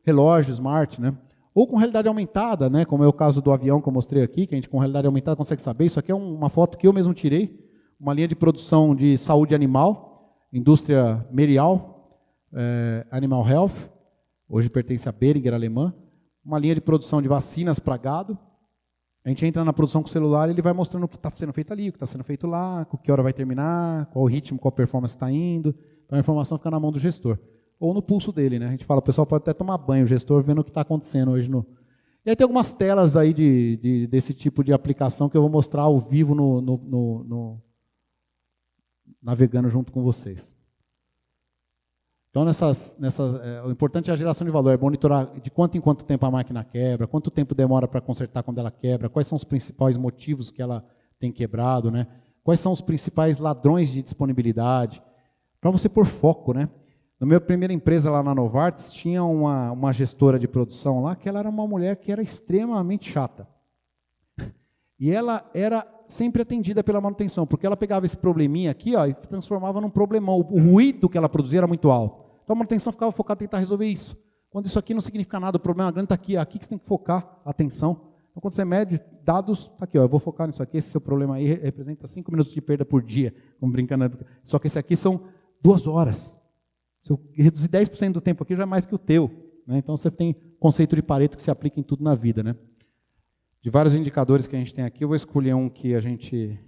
relógio smart, né? Ou com realidade aumentada, né? Como é o caso do avião que eu mostrei aqui, que a gente com realidade aumentada consegue saber. Isso aqui é uma foto que eu mesmo tirei, uma linha de produção de saúde animal, indústria Merial, Animal Health, hoje pertence à Boehringer alemã, uma linha de produção de vacinas para gado. A gente entra na produção com o celular e ele vai mostrando o que está sendo feito ali, o que está sendo feito lá, com que hora vai terminar, qual o ritmo, qual a performance está indo. Então a informação fica na mão do gestor. Ou no pulso dele, né? A gente fala, o pessoal pode até tomar banho, o gestor vendo o que está acontecendo hoje. E aí tem algumas telas aí desse tipo de aplicação que eu vou mostrar ao vivo navegando junto com vocês. Então, o importante é a geração de valor, é monitorar de quanto em quanto tempo a máquina quebra, quanto tempo demora para consertar quando ela quebra, quais são os principais motivos que ela tem quebrado, né? Quais são os principais ladrões de disponibilidade, para você pôr foco, né? Na minha primeira empresa lá na Novartis, tinha uma gestora de produção lá, que ela era uma mulher que era extremamente chata. E ela era sempre atendida pela manutenção, porque ela pegava esse probleminha aqui, ó, e transformava num problemão. O ruído que ela produzia era muito alto. Então a manutenção ficava focada em tentar resolver isso. Quando isso aqui não significa nada, o problema grande está aqui, aqui que você tem que focar a atenção. Então quando você mede dados, tá aqui, ó, eu vou focar nisso aqui, esse seu problema aí representa 5 minutos de perda por dia, vamos brincando. Só que esse aqui são 2 horas. Se eu reduzir 10% do tempo aqui, já é mais que o teu. Né? Então você tem conceito de Pareto que se aplica em tudo na vida, né? De vários indicadores que a gente tem aqui, eu vou escolher um que a gente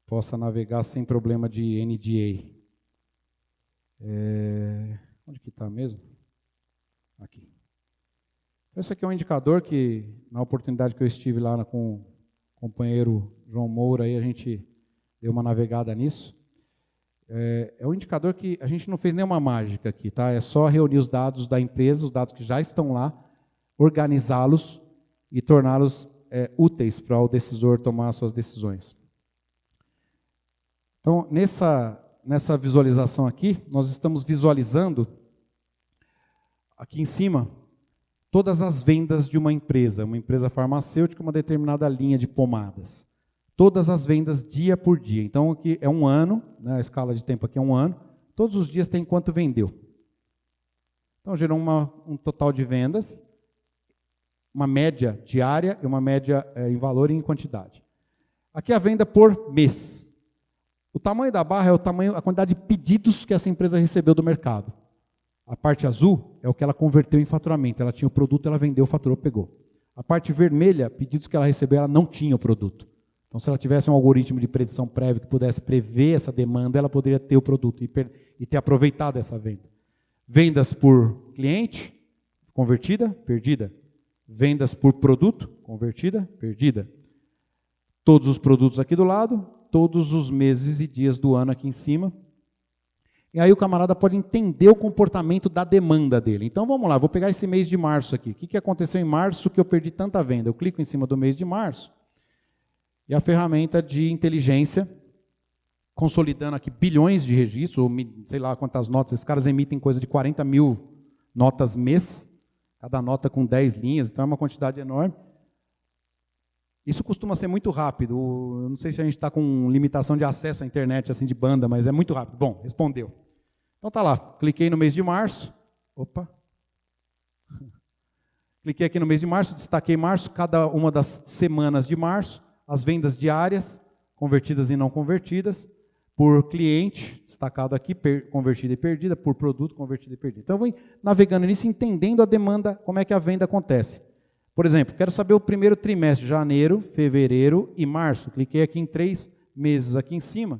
possa navegar sem problema de NDA. Onde que está mesmo? Aqui. Esse aqui é um indicador que, na oportunidade que eu estive lá com o companheiro João Moura, aí a gente deu uma navegada nisso. É um indicador que a gente não fez nenhuma mágica aqui, tá? É só reunir os dados da empresa, os dados que já estão lá, organizá-los e torná-los úteis para o decisor tomar suas decisões. Então, nessa visualização aqui, nós estamos visualizando, aqui em cima, todas as vendas de uma empresa farmacêutica, uma determinada linha de pomadas. Todas as vendas dia por dia. Então, aqui é um ano, né, a escala de tempo aqui é um ano, todos os dias tem quanto vendeu. Então, gerou um total de vendas, uma média diária e uma média em valor e em quantidade. Aqui a venda por mês. O tamanho da barra é a quantidade de pedidos que essa empresa recebeu do mercado. A parte azul é o que ela converteu em faturamento. Ela tinha o produto, ela vendeu, faturou, pegou. A parte vermelha, pedidos que ela recebeu, ela não tinha o produto. Então, se ela tivesse um algoritmo de predição prévio que pudesse prever essa demanda, ela poderia ter o produto e ter aproveitado essa venda. Vendas por cliente, convertida, perdida. Vendas por produto, convertida, perdida. Todos os produtos aqui do lado, todos os meses e dias do ano aqui em cima. E aí o camarada pode entender o comportamento da demanda dele. Então vamos lá, vou pegar esse mês de março aqui. O que aconteceu em março que eu perdi tanta venda? Eu clico em cima do mês de março e a ferramenta de inteligência, consolidando aqui bilhões de registros, ou sei lá quantas notas, esses caras emitem coisa de 40 mil notas mês, cada nota com 10 linhas, então é uma quantidade enorme. Isso costuma ser muito rápido. Eu não sei se a gente está com limitação de acesso à internet, assim, de banda, mas é muito rápido. Bom, respondeu. Então tá lá, cliquei no mês de março. Opa. Cliquei aqui no mês de março, destaquei março, cada uma das semanas de março, as vendas diárias, convertidas e não convertidas, por cliente, destacado aqui, convertida e perdida, por produto, convertida e perdida. Então eu vou navegando nisso, entendendo a demanda, como é que a venda acontece. Por exemplo, quero saber o primeiro trimestre, janeiro, fevereiro e março. Cliquei aqui em 3 meses aqui em cima,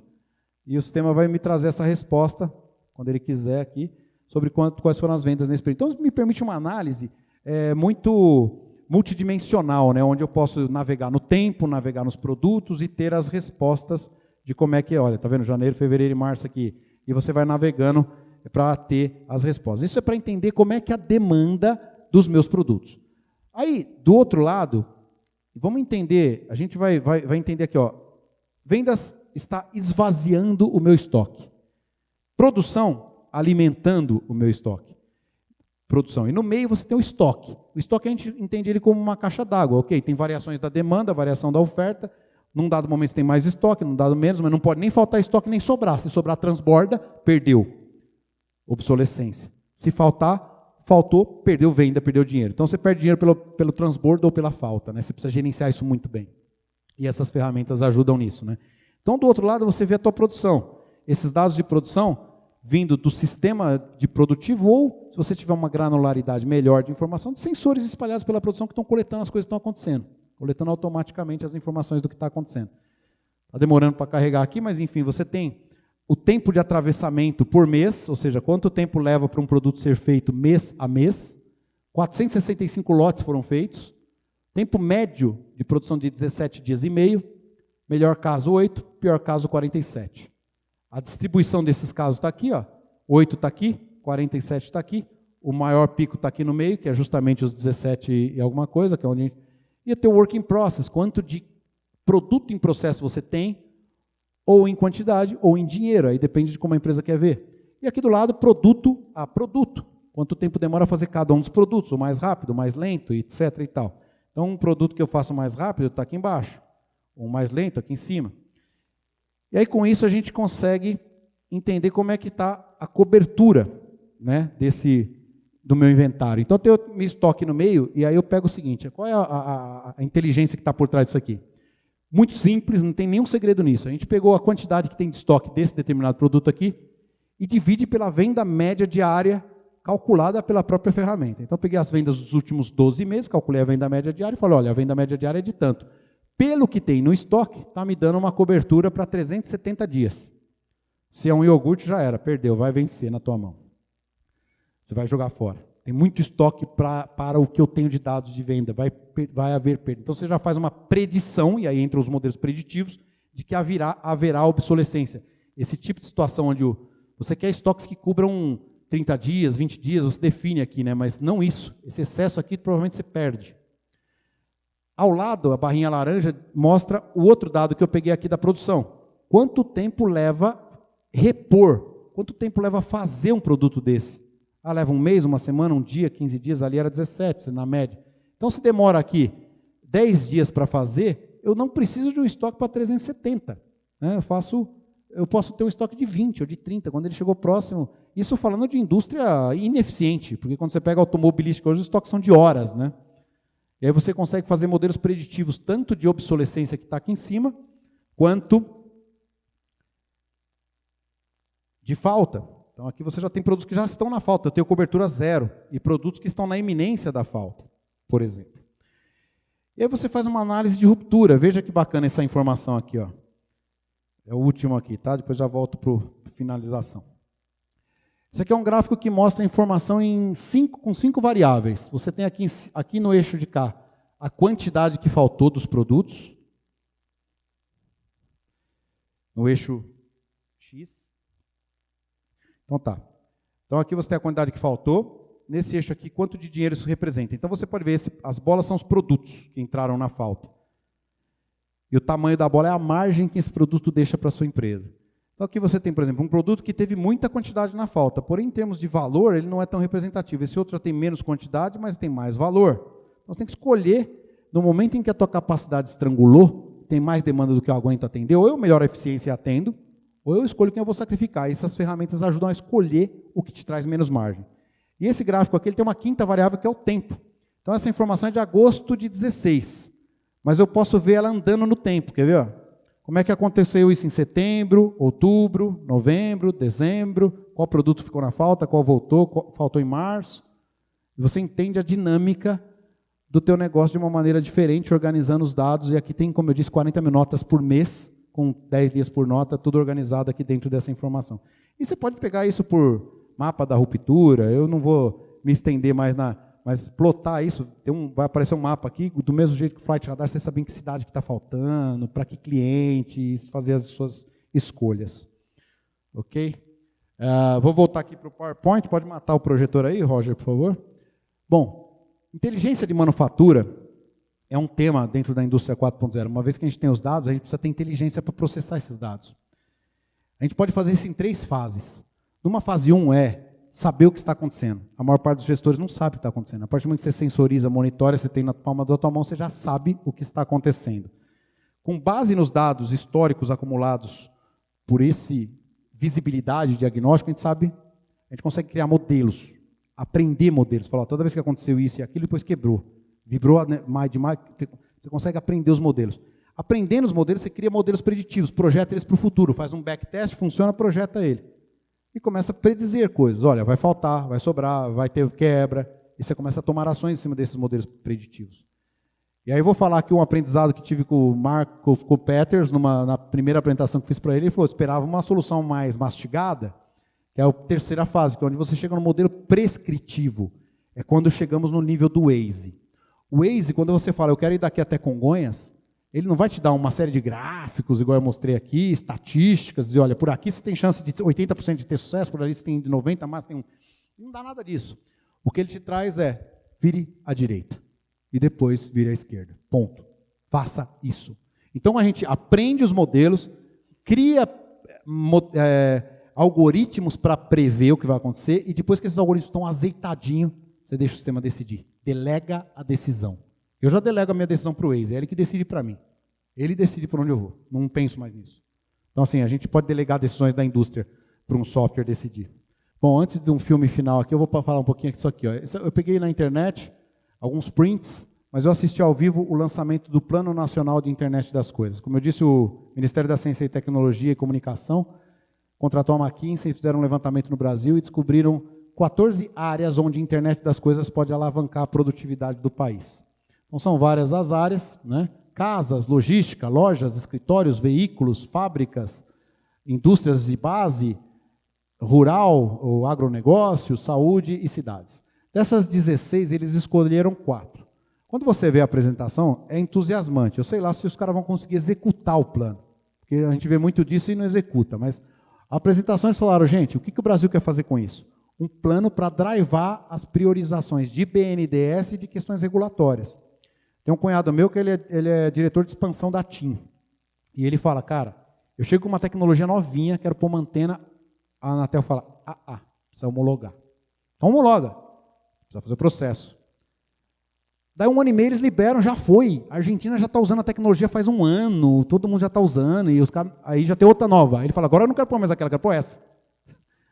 e o sistema vai me trazer essa resposta, quando ele quiser aqui, sobre quais foram as vendas nesse período. Então me permite uma análise muito multidimensional, né, onde eu posso navegar no tempo, navegar nos produtos e ter as respostas de como é que é. Olha, tá vendo? Janeiro, fevereiro e março aqui. E você vai navegando para ter as respostas. Isso é para entender como é que é a demanda dos meus produtos. Aí, do outro lado, vamos entender, a gente vai entender aqui, ó, vendas está esvaziando o meu estoque. Produção, alimentando o meu estoque. Produção. E no meio você tem o estoque. O estoque a gente entende ele como uma caixa d'água. Ok, tem variações da demanda, variação da oferta. Num dado momento você tem mais estoque, num dado menos, mas não pode nem faltar estoque nem sobrar. Se sobrar, transborda, perdeu. Obsolescência. Se faltar, faltou, perdeu venda, perdeu dinheiro. Então você perde dinheiro pelo transbordo ou pela falta, né? Você precisa gerenciar isso muito bem. E essas ferramentas ajudam nisso, né? Então, do outro lado, você vê a tua produção. Esses dados de produção vindo do sistema de produtivo ou, se você tiver uma granularidade melhor de informação, de sensores espalhados pela produção que estão coletando as coisas que estão acontecendo. Coletando automaticamente as informações do que está acontecendo. Está demorando para carregar aqui, mas enfim, você tem o tempo de atravessamento por mês, ou seja, quanto tempo leva para um produto ser feito mês a mês. 465 lotes foram feitos. Tempo médio de produção de 17 dias e meio. Melhor caso 8, pior caso 47. A distribuição desses casos está aqui, ó. 8 está aqui, 47 está aqui. O maior pico está aqui no meio, que é justamente os 17 e alguma coisa, que é onde a gente... E o teu work in process, quanto de produto em processo você tem, ou em quantidade, ou em dinheiro, aí depende de como a empresa quer ver. E aqui do lado, produto a produto. Quanto tempo demora a fazer cada um dos produtos, o mais rápido, o mais lento, etc. e tal. Então, um produto que eu faço mais rápido está aqui embaixo, o mais lento aqui em cima. E aí, com isso, a gente consegue entender como é que está a cobertura, né, do meu inventário. Então, eu tenho meu estoque no meio, e aí eu pego o seguinte, qual é a inteligência que está por trás disso aqui? Muito simples, não tem nenhum segredo nisso. A gente pegou a quantidade que tem de estoque desse determinado produto aqui e divide pela venda média diária calculada pela própria ferramenta. Então, eu peguei as vendas dos últimos 12 meses, calculei a venda média diária e falei, olha, a venda média diária é de tanto. Pelo que tem no estoque, está me dando uma cobertura para 370 dias. Se é um iogurte, já era, perdeu, vai vencer na tua mão. Você vai jogar fora. Tem muito estoque para o que eu tenho de dados de venda, vai haver perda. Então você já faz uma predição, e aí entram os modelos preditivos, de que haverá obsolescência. Esse tipo de situação onde você quer estoques que cubram 30 dias, 20 dias, você define aqui, né? Mas não isso. Esse excesso aqui provavelmente você perde. Ao lado, a barrinha laranja mostra o outro dado que eu peguei aqui da produção. Quanto tempo leva repor? Quanto tempo leva fazer um produto desse? Ah, leva um mês, uma semana, um dia, 15 dias, ali era 17, na média. Então, se demora aqui 10 dias para fazer, eu não preciso de um estoque para 370. Né? Eu posso ter um estoque de 20 ou de 30, quando ele chegou próximo. Isso falando de indústria ineficiente, porque quando você pega automobilística, hoje os estoques são de horas, né? E aí você consegue fazer modelos preditivos, tanto de obsolescência que está aqui em cima, quanto de falta. Então aqui você já tem produtos que já estão na falta, eu tenho cobertura zero, e produtos que estão na iminência da falta, por exemplo. E aí você faz uma análise de ruptura, veja que bacana essa informação aqui, ó. É o último aqui, tá? Depois já volto para a finalização. Esse aqui é um gráfico que mostra a informação com 5 variáveis. Você tem aqui no eixo de cá a quantidade que faltou dos produtos. No eixo X. Então tá. Então aqui você tem a quantidade que faltou. Nesse eixo aqui, quanto de dinheiro isso representa. Então você pode ver, as bolas são os produtos que entraram na falta. E o tamanho da bola é a margem que esse produto deixa para a sua empresa. Então aqui você tem, por exemplo, um produto que teve muita quantidade na falta, porém em termos de valor ele não é tão representativo. Esse outro já tem menos quantidade, mas tem mais valor. Então você tem que escolher, no momento em que a tua capacidade estrangulou, tem mais demanda do que eu aguento atender, ou eu melhoro a eficiência e atendo, ou eu escolho quem eu vou sacrificar. E essas ferramentas ajudam a escolher o que te traz menos margem. E esse gráfico aqui ele tem uma quinta variável que é o tempo. Então essa informação é de agosto de 16, mas eu posso ver ela andando no tempo, quer ver? Ó? Como é que aconteceu isso em setembro, outubro, novembro, dezembro, qual produto ficou na falta, qual voltou, qual faltou em março. E você entende a dinâmica do teu negócio de uma maneira diferente, organizando os dados. E aqui tem, como eu disse, 40 mil notas por mês, com 10 dias por nota, tudo organizado aqui dentro dessa informação. E você pode pegar isso por mapa da ruptura, eu não vou me estender mais mas plotar isso, vai aparecer um mapa aqui, do mesmo jeito que o Flight Radar, você sabe em que cidade que está faltando, para que clientes, fazer as suas escolhas. Ok? Vou voltar aqui para o PowerPoint, pode matar o projetor aí, Roger, por favor. Bom, inteligência de manufatura é um tema dentro da indústria 4.0. Uma vez que a gente tem os dados, a gente precisa ter inteligência para processar esses dados. A gente pode fazer isso em 3 fases. Numa fase 1 é saber o que está acontecendo. A maior parte dos gestores não sabe o que está acontecendo. A partir do momento que você sensoriza, monitora, você tem na palma da tua mão, você já sabe o que está acontecendo. Com base nos dados históricos acumulados por esse visibilidade diagnóstica, a gente consegue criar modelos, aprender modelos. Falar, toda vez que aconteceu isso e aquilo, depois quebrou. Vibrou mais demais, você consegue aprender os modelos. Aprendendo os modelos, você cria modelos preditivos, projeta eles para o futuro, faz um backtest, funciona, projeta ele. E começa a predizer coisas. Olha, vai faltar, vai sobrar, vai ter quebra. E você começa a tomar ações em cima desses modelos preditivos. E aí eu vou falar aqui um aprendizado que tive com o Peters, na primeira apresentação que fiz para ele. Ele falou, esperava uma solução mais mastigada, que é a terceira fase, que é onde você chega no modelo prescritivo. É quando chegamos no nível do Waze. O Waze, quando você fala, eu quero ir daqui até Congonhas, ele não vai te dar uma série de gráficos, igual eu mostrei aqui, estatísticas, dizer, olha, por aqui você tem chance de 80% de ter sucesso, por ali você tem de 90%, mas tem um... Não dá nada disso. O que ele te traz é, vire à direita, e depois vire à esquerda. Ponto. Faça isso. Então a gente aprende os modelos, cria algoritmos para prever o que vai acontecer, e depois que esses algoritmos estão azeitadinhos, você deixa o sistema decidir. Delega a decisão. Eu já delego a minha decisão para o Waze, é ele que decide para mim. Ele decide por onde eu vou, não penso mais nisso. Então, assim, a gente pode delegar decisões da indústria para um software decidir. Bom, antes de um filme final aqui, eu vou falar um pouquinho disso aqui. Ó. Eu peguei na internet alguns prints, mas eu assisti ao vivo o lançamento do Plano Nacional de Internet das Coisas. Como eu disse, o Ministério da Ciência e Tecnologia e Comunicação contratou a McKinsey, fizeram um levantamento no Brasil e descobriram 14 áreas onde a internet das coisas pode alavancar a produtividade do país. Então, são várias as áreas, né? Casas, logística, lojas, escritórios, veículos, fábricas, indústrias de base, rural, ou agronegócio, saúde e cidades. Dessas 16, eles escolheram 4. Quando você vê a apresentação, é entusiasmante. Eu sei lá se os caras vão conseguir executar o plano, porque a gente vê muito disso e não executa, mas a apresentação eles falaram, gente, o que o Brasil quer fazer com isso? Um plano para drivar as priorizações de BNDES e de questões regulatórias. Tem um cunhado meu que ele é diretor de expansão da TIM. E ele fala, cara, eu chego com uma tecnologia novinha, quero pôr uma antena, a Anatel fala, precisa homologar. Então homologa, precisa fazer o processo. Daí 1 ano e meio eles liberam, já foi. A Argentina já está usando a tecnologia faz 1 ano, todo mundo já está usando, e os caras, aí já tem outra nova. Aí ele fala, agora eu não quero pôr mais aquela, quero pôr essa.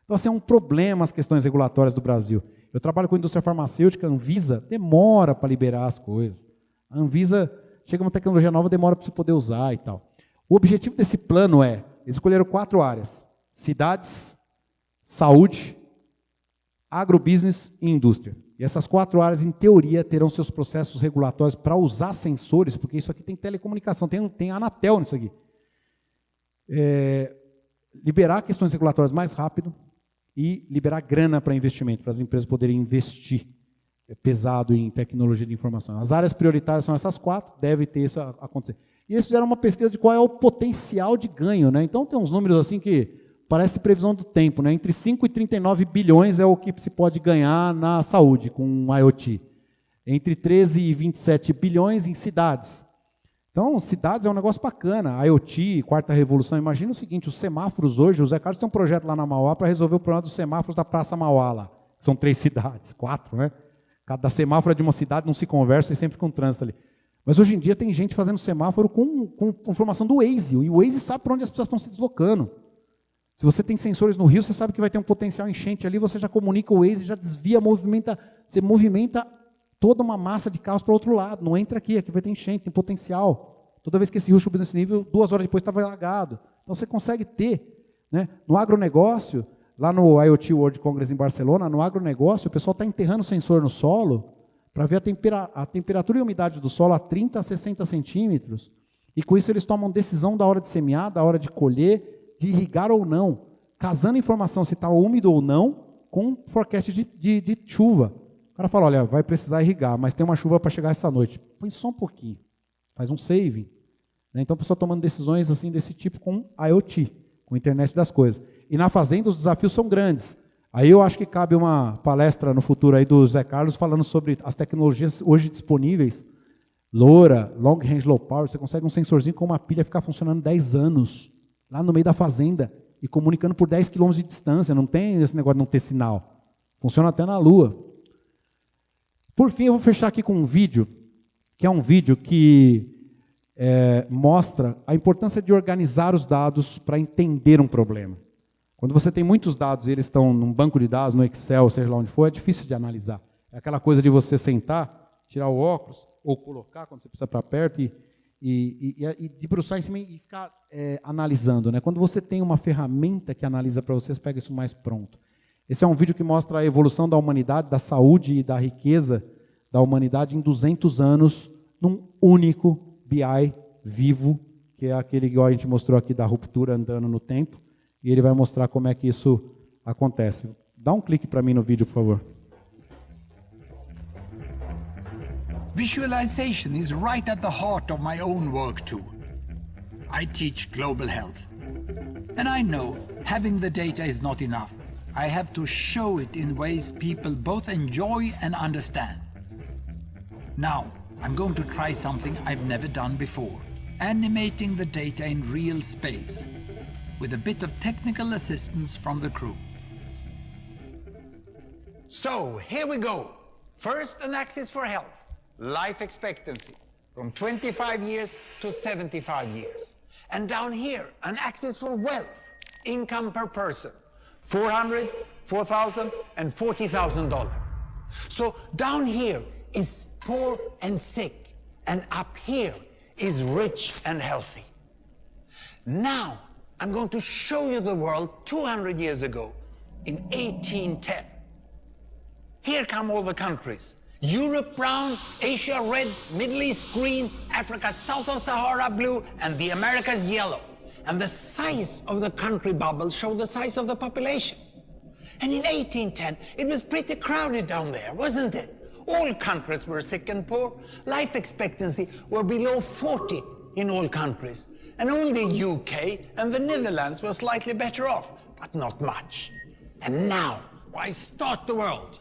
Então, assim, é um problema as questões regulatórias do Brasil. Eu trabalho com a indústria farmacêutica, a Anvisa demora para liberar as coisas. A Anvisa, chega uma tecnologia nova, demora para você poder usar e tal. O objetivo desse plano é, eles escolheram 4 áreas, cidades, saúde, agrobusiness e indústria. E essas 4 áreas, em teoria, terão seus processos regulatórios para usar sensores, porque isso aqui tem telecomunicação, tem Anatel nisso aqui. Liberar questões regulatórias mais rápido e liberar grana para investimento, para as empresas poderem investir pesado em tecnologia de informação. As áreas prioritárias são essas 4, deve ter isso acontecer. E eles fizeram uma pesquisa de qual é o potencial de ganho, né? Então tem uns números assim que parece previsão do tempo, né? Entre 5 e 39 bilhões é o que se pode ganhar na saúde com IoT. Entre 13 e 27 bilhões em cidades. Então, cidades é um negócio bacana. IoT, quarta revolução. Imagina o seguinte, os semáforos hoje, o Zé Carlos tem um projeto lá na Mauá para resolver o problema dos semáforos da Praça Mauá lá. São 3 cidades, 4, né? Cada semáforo é de uma cidade, não se conversa e sempre com trânsito ali. Mas hoje em dia tem gente fazendo semáforo com informação do Waze. E o Waze sabe para onde as pessoas estão se deslocando. Se você tem sensores no rio, você sabe que vai ter um potencial enchente ali, você já comunica o Waze, já desvia, você movimenta toda uma massa de carros para o outro lado. Não entra aqui vai ter enchente, tem potencial. Toda vez que esse rio subir nesse nível, 2 horas depois estava alagado. Então você consegue ter, né? No agronegócio, lá no IoT World Congress em Barcelona, no agronegócio, o pessoal está enterrando sensor no solo para ver a temperatura e a umidade do solo a 30 a 60 centímetros. E com isso eles tomam decisão da hora de semear, da hora de colher, de irrigar ou não, casando informação se está úmido ou não com forecast de chuva. O cara fala, olha, vai precisar irrigar, mas tem uma chuva para chegar essa noite. Põe só um pouquinho, faz um saving. Então a pessoa tomando decisões assim desse tipo com IoT, com a internet das coisas. E na fazenda os desafios são grandes. Aí eu acho que cabe uma palestra no futuro aí do Zé Carlos falando sobre as tecnologias hoje disponíveis. LoRa, Long Range Low Power, você consegue um sensorzinho com uma pilha ficar funcionando 10 anos, lá no meio da fazenda, e comunicando por 10 km de distância, não tem esse negócio de não ter sinal. Funciona até na Lua. Por fim, eu vou fechar aqui com um vídeo, que é um vídeo que mostra a importância de organizar os dados para entender um problema. Quando você tem muitos dados e eles estão num banco de dados, no Excel, seja lá onde for, é difícil de analisar. É aquela coisa de você sentar, tirar o óculos, ou colocar quando você precisa para perto, e debruçar em cima e ficar analisando. Né? Quando você tem uma ferramenta que analisa para você, você pega isso mais pronto. Esse é um vídeo que mostra a evolução da humanidade, da saúde e da riqueza da humanidade em 200 anos, num único BI vivo, que é aquele que a gente mostrou aqui da ruptura andando no tempo, e ele vai mostrar como é que isso acontece. Dá um clique para mim no vídeo, por favor. Visualization is right at the heart of my own work too. I teach global health. And I know having the data is not enough. I have to show it in ways people both enjoy and understand. Now, I'm going to try something I've never done before. Animating the data in real space, with a bit of technical assistance from the crew. So, here we go. First, an axis for health. Life expectancy, from 25 years to 75 years. And down here, an axis for wealth, income per person, $400, $4,000, and $40,000. So down here is poor and sick, and up here is rich and healthy. Now, I'm going to show you the world 200 years ago, in 1810. Here come all the countries. Europe brown, Asia red, Middle East green, Africa south of Sahara blue, and the Americas yellow. And the size of the country bubbles show the size of the population. And in 1810, it was pretty crowded down there, wasn't it? All countries were sick and poor. Life expectancy were below 40 in all countries. And only UK and the Netherlands were slightly better off, but not much. And now, why start the world?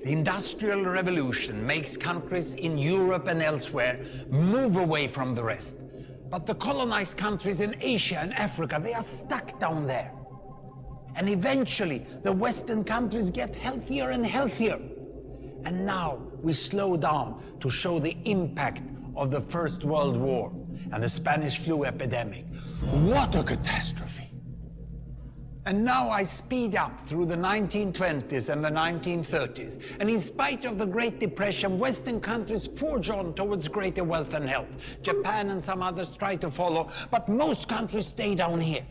The Industrial Revolution makes countries in Europe and elsewhere move away from the rest. But the colonized countries in Asia and Africa, they are stuck down there. And eventually, the Western countries get healthier and healthier. And now we slow down to show the impact of the First World War and the Spanish flu epidemic. What a catastrophe! And now I speed up through the 1920s and the 1930s. And in spite of the Great Depression, Western countries forge on towards greater wealth and health. Japan and some others try to follow, but most countries stay down here.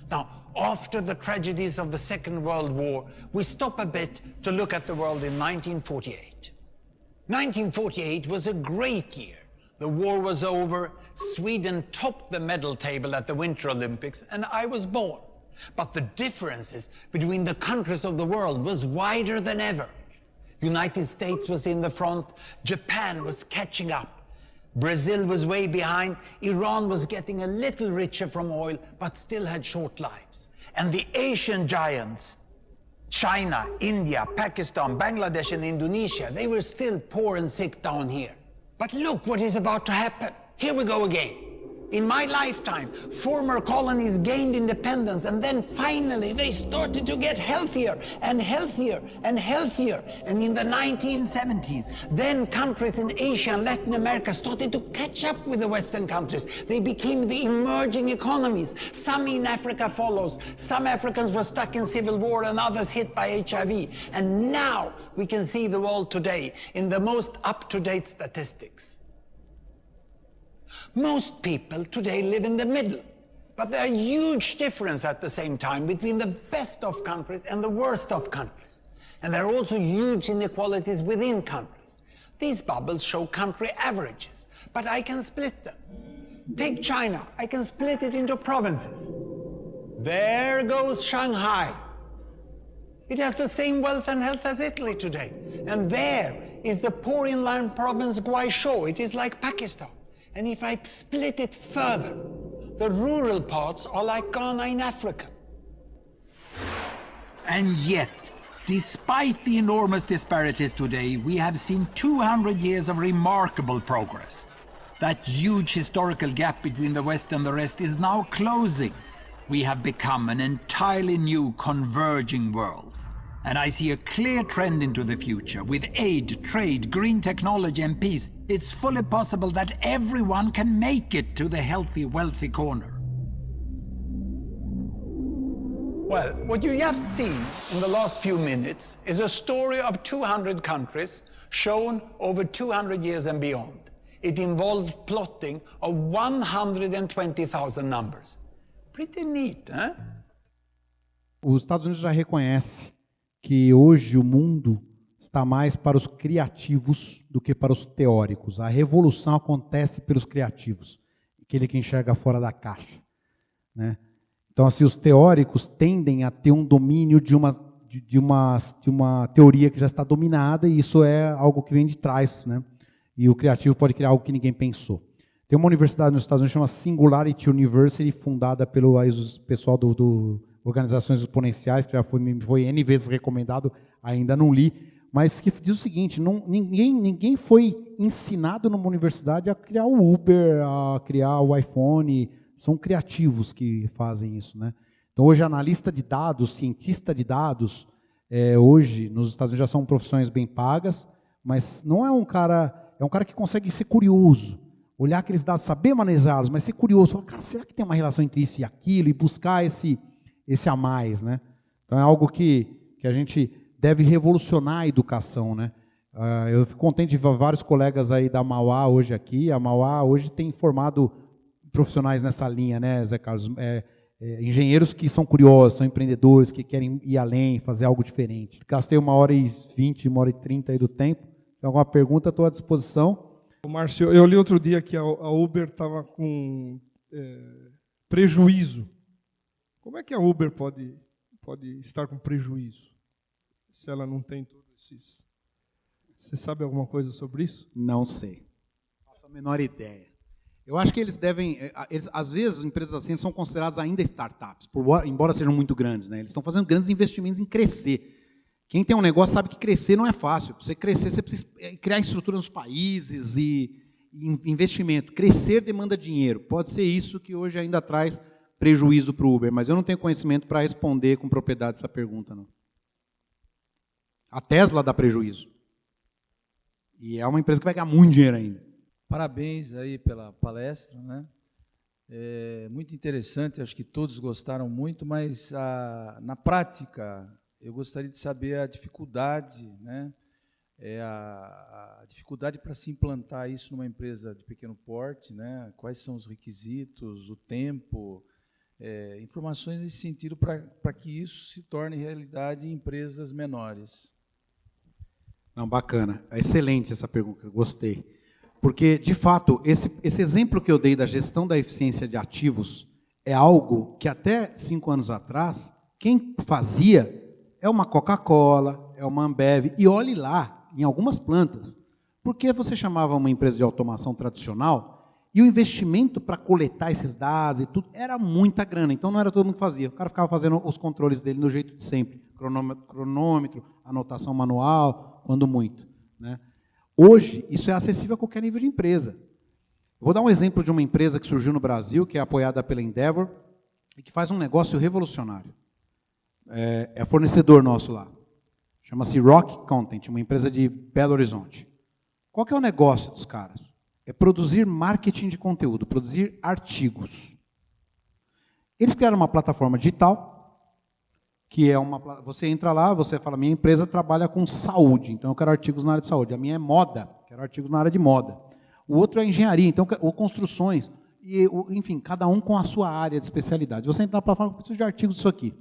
Now, after the tragedies of the Second World War, we stop a bit to look at the world in 1948. 1948 was a great year. The war was over, Sweden topped the medal table at the Winter Olympics, and I was born. But the differences between the countries of the world was wider than ever. United States was in the front, Japan was catching up. Brazil was way behind, Iran was getting a little richer from oil, but still had short lives. And the Asian giants, China, India, Pakistan, Bangladesh, and Indonesia, they were still poor and sick down here. But look what is about to happen. Here we go again. In my lifetime, former colonies gained independence, and then finally they started to get healthier and healthier and healthier. And in the 1970s, then countries in Asia and Latin America started to catch up with the Western countries. They became the emerging economies. Some in Africa follows. Some Africans were stuck in civil war and others hit by HIV. And now we can see the world today in the most up-to-date statistics. Most people today live in the middle, but there are huge differences at the same time between the best of countries and the worst of countries. And there are also huge inequalities within countries. These bubbles show country averages, but I can split them. Take China, I can split it into provinces. There goes Shanghai. It has the same wealth and health as Italy today. And there is the poor inland province Guizhou. It is like Pakistan. And if I split it further, the rural parts are like Ghana in Africa. And yet, despite the enormous disparities today, we have seen 200 years of remarkable progress. That huge historical gap between the West and the rest is now closing. We have become an entirely new converging world. And I see a clear trend into the future. With aid, trade, green technology and peace, it's fully possible that everyone can make it to the healthy, wealthy corner. Well, what you just seen in the last few minutes is a story of 200 countries shown over 200 years and beyond. It involved plotting of 120,000 numbers. Pretty neat, huh? Os Estados Unidos já reconhece que hoje o mundo está mais para os criativos do que para os teóricos. A revolução acontece pelos criativos, aquele que enxerga fora da caixa, né? Então, assim, os teóricos tendem a ter um domínio de uma teoria que já está dominada, e isso é algo que vem de trás, né? E o criativo pode criar algo que ninguém pensou. Tem uma universidade nos Estados Unidos chamada Singularity University, fundada pelo pessoal do Organizações Exponenciais, que já foi N vezes recomendado, ainda não li, mas que diz o seguinte: ninguém foi ensinado numa universidade a criar o Uber, a criar o iPhone. São criativos que fazem isso, né? Então, hoje, analista de dados, cientista de dados, hoje, nos Estados Unidos já são profissões bem pagas, mas não é um cara, é um cara que consegue ser curioso, olhar aqueles dados, saber manejá-los, mas ser curioso, falar, cara, será que tem uma relação entre isso e aquilo, e buscar esse a mais, né? Então é algo que a gente deve revolucionar a educação, né? Eu fico contente de ver vários colegas aí da Mauá hoje aqui. A Mauá hoje tem formado profissionais nessa linha, né, Zé Carlos? Engenheiros que são curiosos, são empreendedores, que querem ir além, fazer algo diferente. Gastei 1h20, 1h30 aí do tempo. Tem alguma pergunta, estou à disposição. Márcio, eu li outro dia que a Uber estava com prejuízo. Como é que a Uber pode estar com prejuízo, se ela não tem todos esses... Você sabe alguma coisa sobre isso? Não sei. Não faço a menor ideia. Eu acho que eles devem... às vezes, empresas assim são consideradas ainda startups, embora sejam muito grandes, né? Eles estão fazendo grandes investimentos em crescer. Quem tem um negócio sabe que crescer não é fácil. Para você crescer, você precisa criar estrutura nos países e investimento. Crescer demanda dinheiro. Pode ser isso que hoje ainda traz prejuízo para o Uber, mas eu não tenho conhecimento para responder com propriedade essa pergunta, não. A Tesla dá prejuízo. E é uma empresa que vai ganhar muito dinheiro ainda. Parabéns aí pela palestra, né? É muito interessante, acho que todos gostaram muito, mas na prática eu gostaria de saber a dificuldade, né? A dificuldade para se implantar isso numa empresa de pequeno porte, né? Quais são os requisitos, o tempo, informações nesse sentido para que isso se torne realidade em empresas menores. Não, bacana. Excelente essa pergunta, gostei. Porque, de fato, esse exemplo que eu dei da gestão da eficiência de ativos é algo que até 5 anos atrás, quem fazia é uma Coca-Cola, é uma Ambev, e olhe lá, em algumas plantas. Porque você chamava uma empresa de automação tradicional e o investimento para coletar esses dados e tudo era muita grana, então não era todo mundo que fazia. O cara ficava fazendo os controles dele do jeito de sempre, cronômetro, anotação manual, quando muito, né? Hoje, isso é acessível a qualquer nível de empresa. Eu vou dar um exemplo de uma empresa que surgiu no Brasil, que é apoiada pela Endeavor, e que faz um negócio revolucionário. É fornecedor nosso lá. Chama-se Rock Content, uma empresa de Belo Horizonte. Qual que é o negócio dos caras? É produzir marketing de conteúdo, produzir artigos. Eles criaram uma plataforma digital, que é você entra lá, você fala, minha empresa trabalha com saúde, então eu quero artigos na área de saúde. A minha é moda, quero artigos na área de moda. O outro é engenharia, então, ou construções. E, enfim, cada um com a sua área de especialidade. Você entra na plataforma, eu preciso de artigos disso aqui.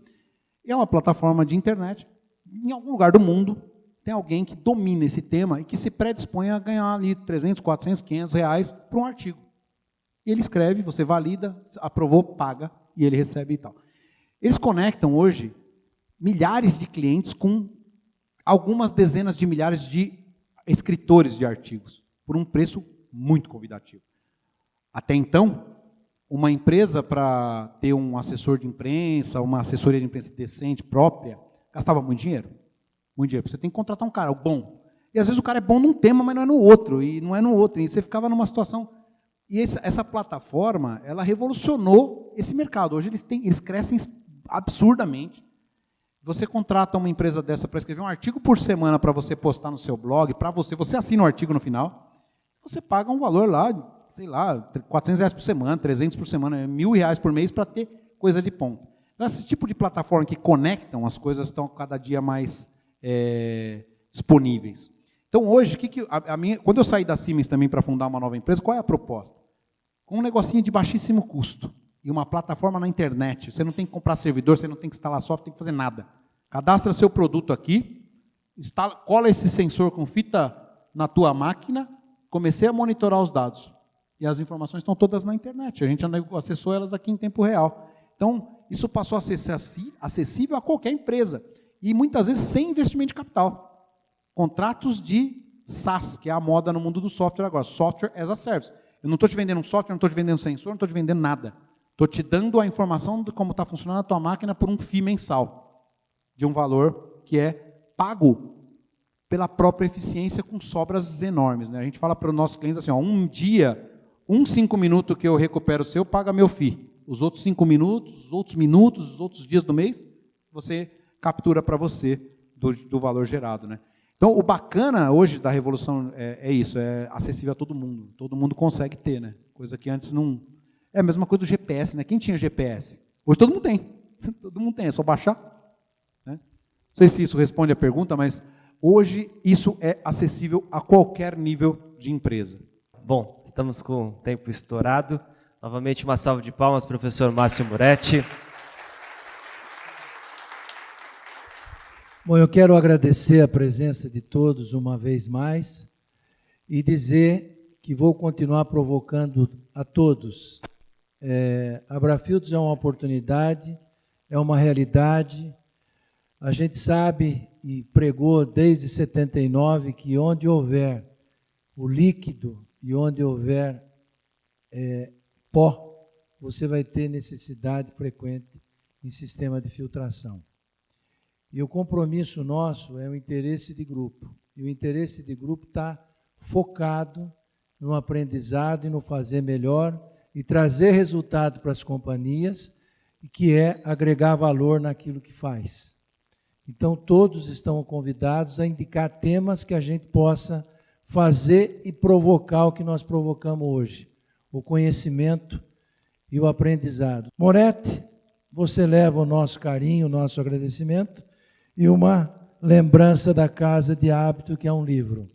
E é uma plataforma de internet, em algum lugar do mundo, tem alguém que domina esse tema e que se predispõe a ganhar ali 300, 400, 500 reais por um artigo. E ele escreve, você valida, aprovou, paga, e ele recebe e tal. Eles conectam hoje milhares de clientes com algumas dezenas de milhares de escritores de artigos, por um preço muito convidativo. Até então, uma empresa, para ter um assessor de imprensa, uma assessoria de imprensa decente, própria, gastava muito dinheiro. Muito dinheiro. Você tem que contratar um cara bom. E às vezes o cara é bom num tema, mas não é no outro, e não é no outro. E você ficava numa situação... E essa plataforma, ela revolucionou esse mercado. Hoje eles crescem absurdamente. Você contrata uma empresa dessa para escrever um artigo por semana para você postar no seu blog, para você assina um artigo no final, você paga um valor lá, sei lá, 400 reais por semana, 300 por semana, 1.000 reais por mês para ter coisa de ponta. Então, esse tipo de plataforma que conectam, as coisas estão cada dia mais disponíveis. Então, hoje, quando eu saí da Siemens também para fundar uma nova empresa, qual é a proposta? Com um negocinho de baixíssimo custo e uma plataforma na internet. Você não tem que comprar servidor, você não tem que instalar software, tem que fazer nada. Cadastra seu produto aqui, cola esse sensor com fita na tua máquina, comecei a monitorar os dados. E as informações estão todas na internet. A gente acessou elas aqui em tempo real. Então, isso passou a ser acessível a qualquer empresa. E muitas vezes sem investimento de capital. Contratos de SaaS, que é a moda no mundo do software agora. Software as a service. Eu não estou te vendendo um software, não estou te vendendo um sensor, não estou te vendendo nada. Estou te dando a informação de como está funcionando a tua máquina por um FII mensal. De um valor que é pago pela própria eficiência com sobras enormes. Né? A gente fala para os nossos clientes assim, ó, um dia, 5 minutos que eu recupero o seu, paga meu FII. Os outros 5 minutos, os outros dias do mês, você captura para você do valor gerado. Né? Então, o bacana hoje da revolução é isso, é acessível a todo mundo consegue ter, né? Coisa que antes não... É a mesma coisa do GPS, né? Quem tinha GPS? Hoje todo mundo tem, é só baixar. Né? Não sei se isso responde a pergunta, mas hoje isso é acessível a qualquer nível de empresa. Bom, estamos com o tempo estourado. Novamente uma salva de palmas, professor Márcio Moretti. Bom, eu quero agradecer a presença de todos uma vez mais e dizer que vou continuar provocando a todos. A Abrafields é uma oportunidade, é uma realidade. A gente sabe e pregou desde 79 que onde houver o líquido e onde houver pó, você vai ter necessidade frequente em sistema de filtração. E o compromisso nosso é o interesse de grupo. E o interesse de grupo está focado no aprendizado e no fazer melhor e trazer resultado para as companhias, que é agregar valor naquilo que faz. Então, todos estão convidados a indicar temas que a gente possa fazer e provocar o que nós provocamos hoje, o conhecimento e o aprendizado. Moretti, você leva o nosso carinho, o nosso agradecimento, e uma lembrança da Casa de Hábito, que é um livro.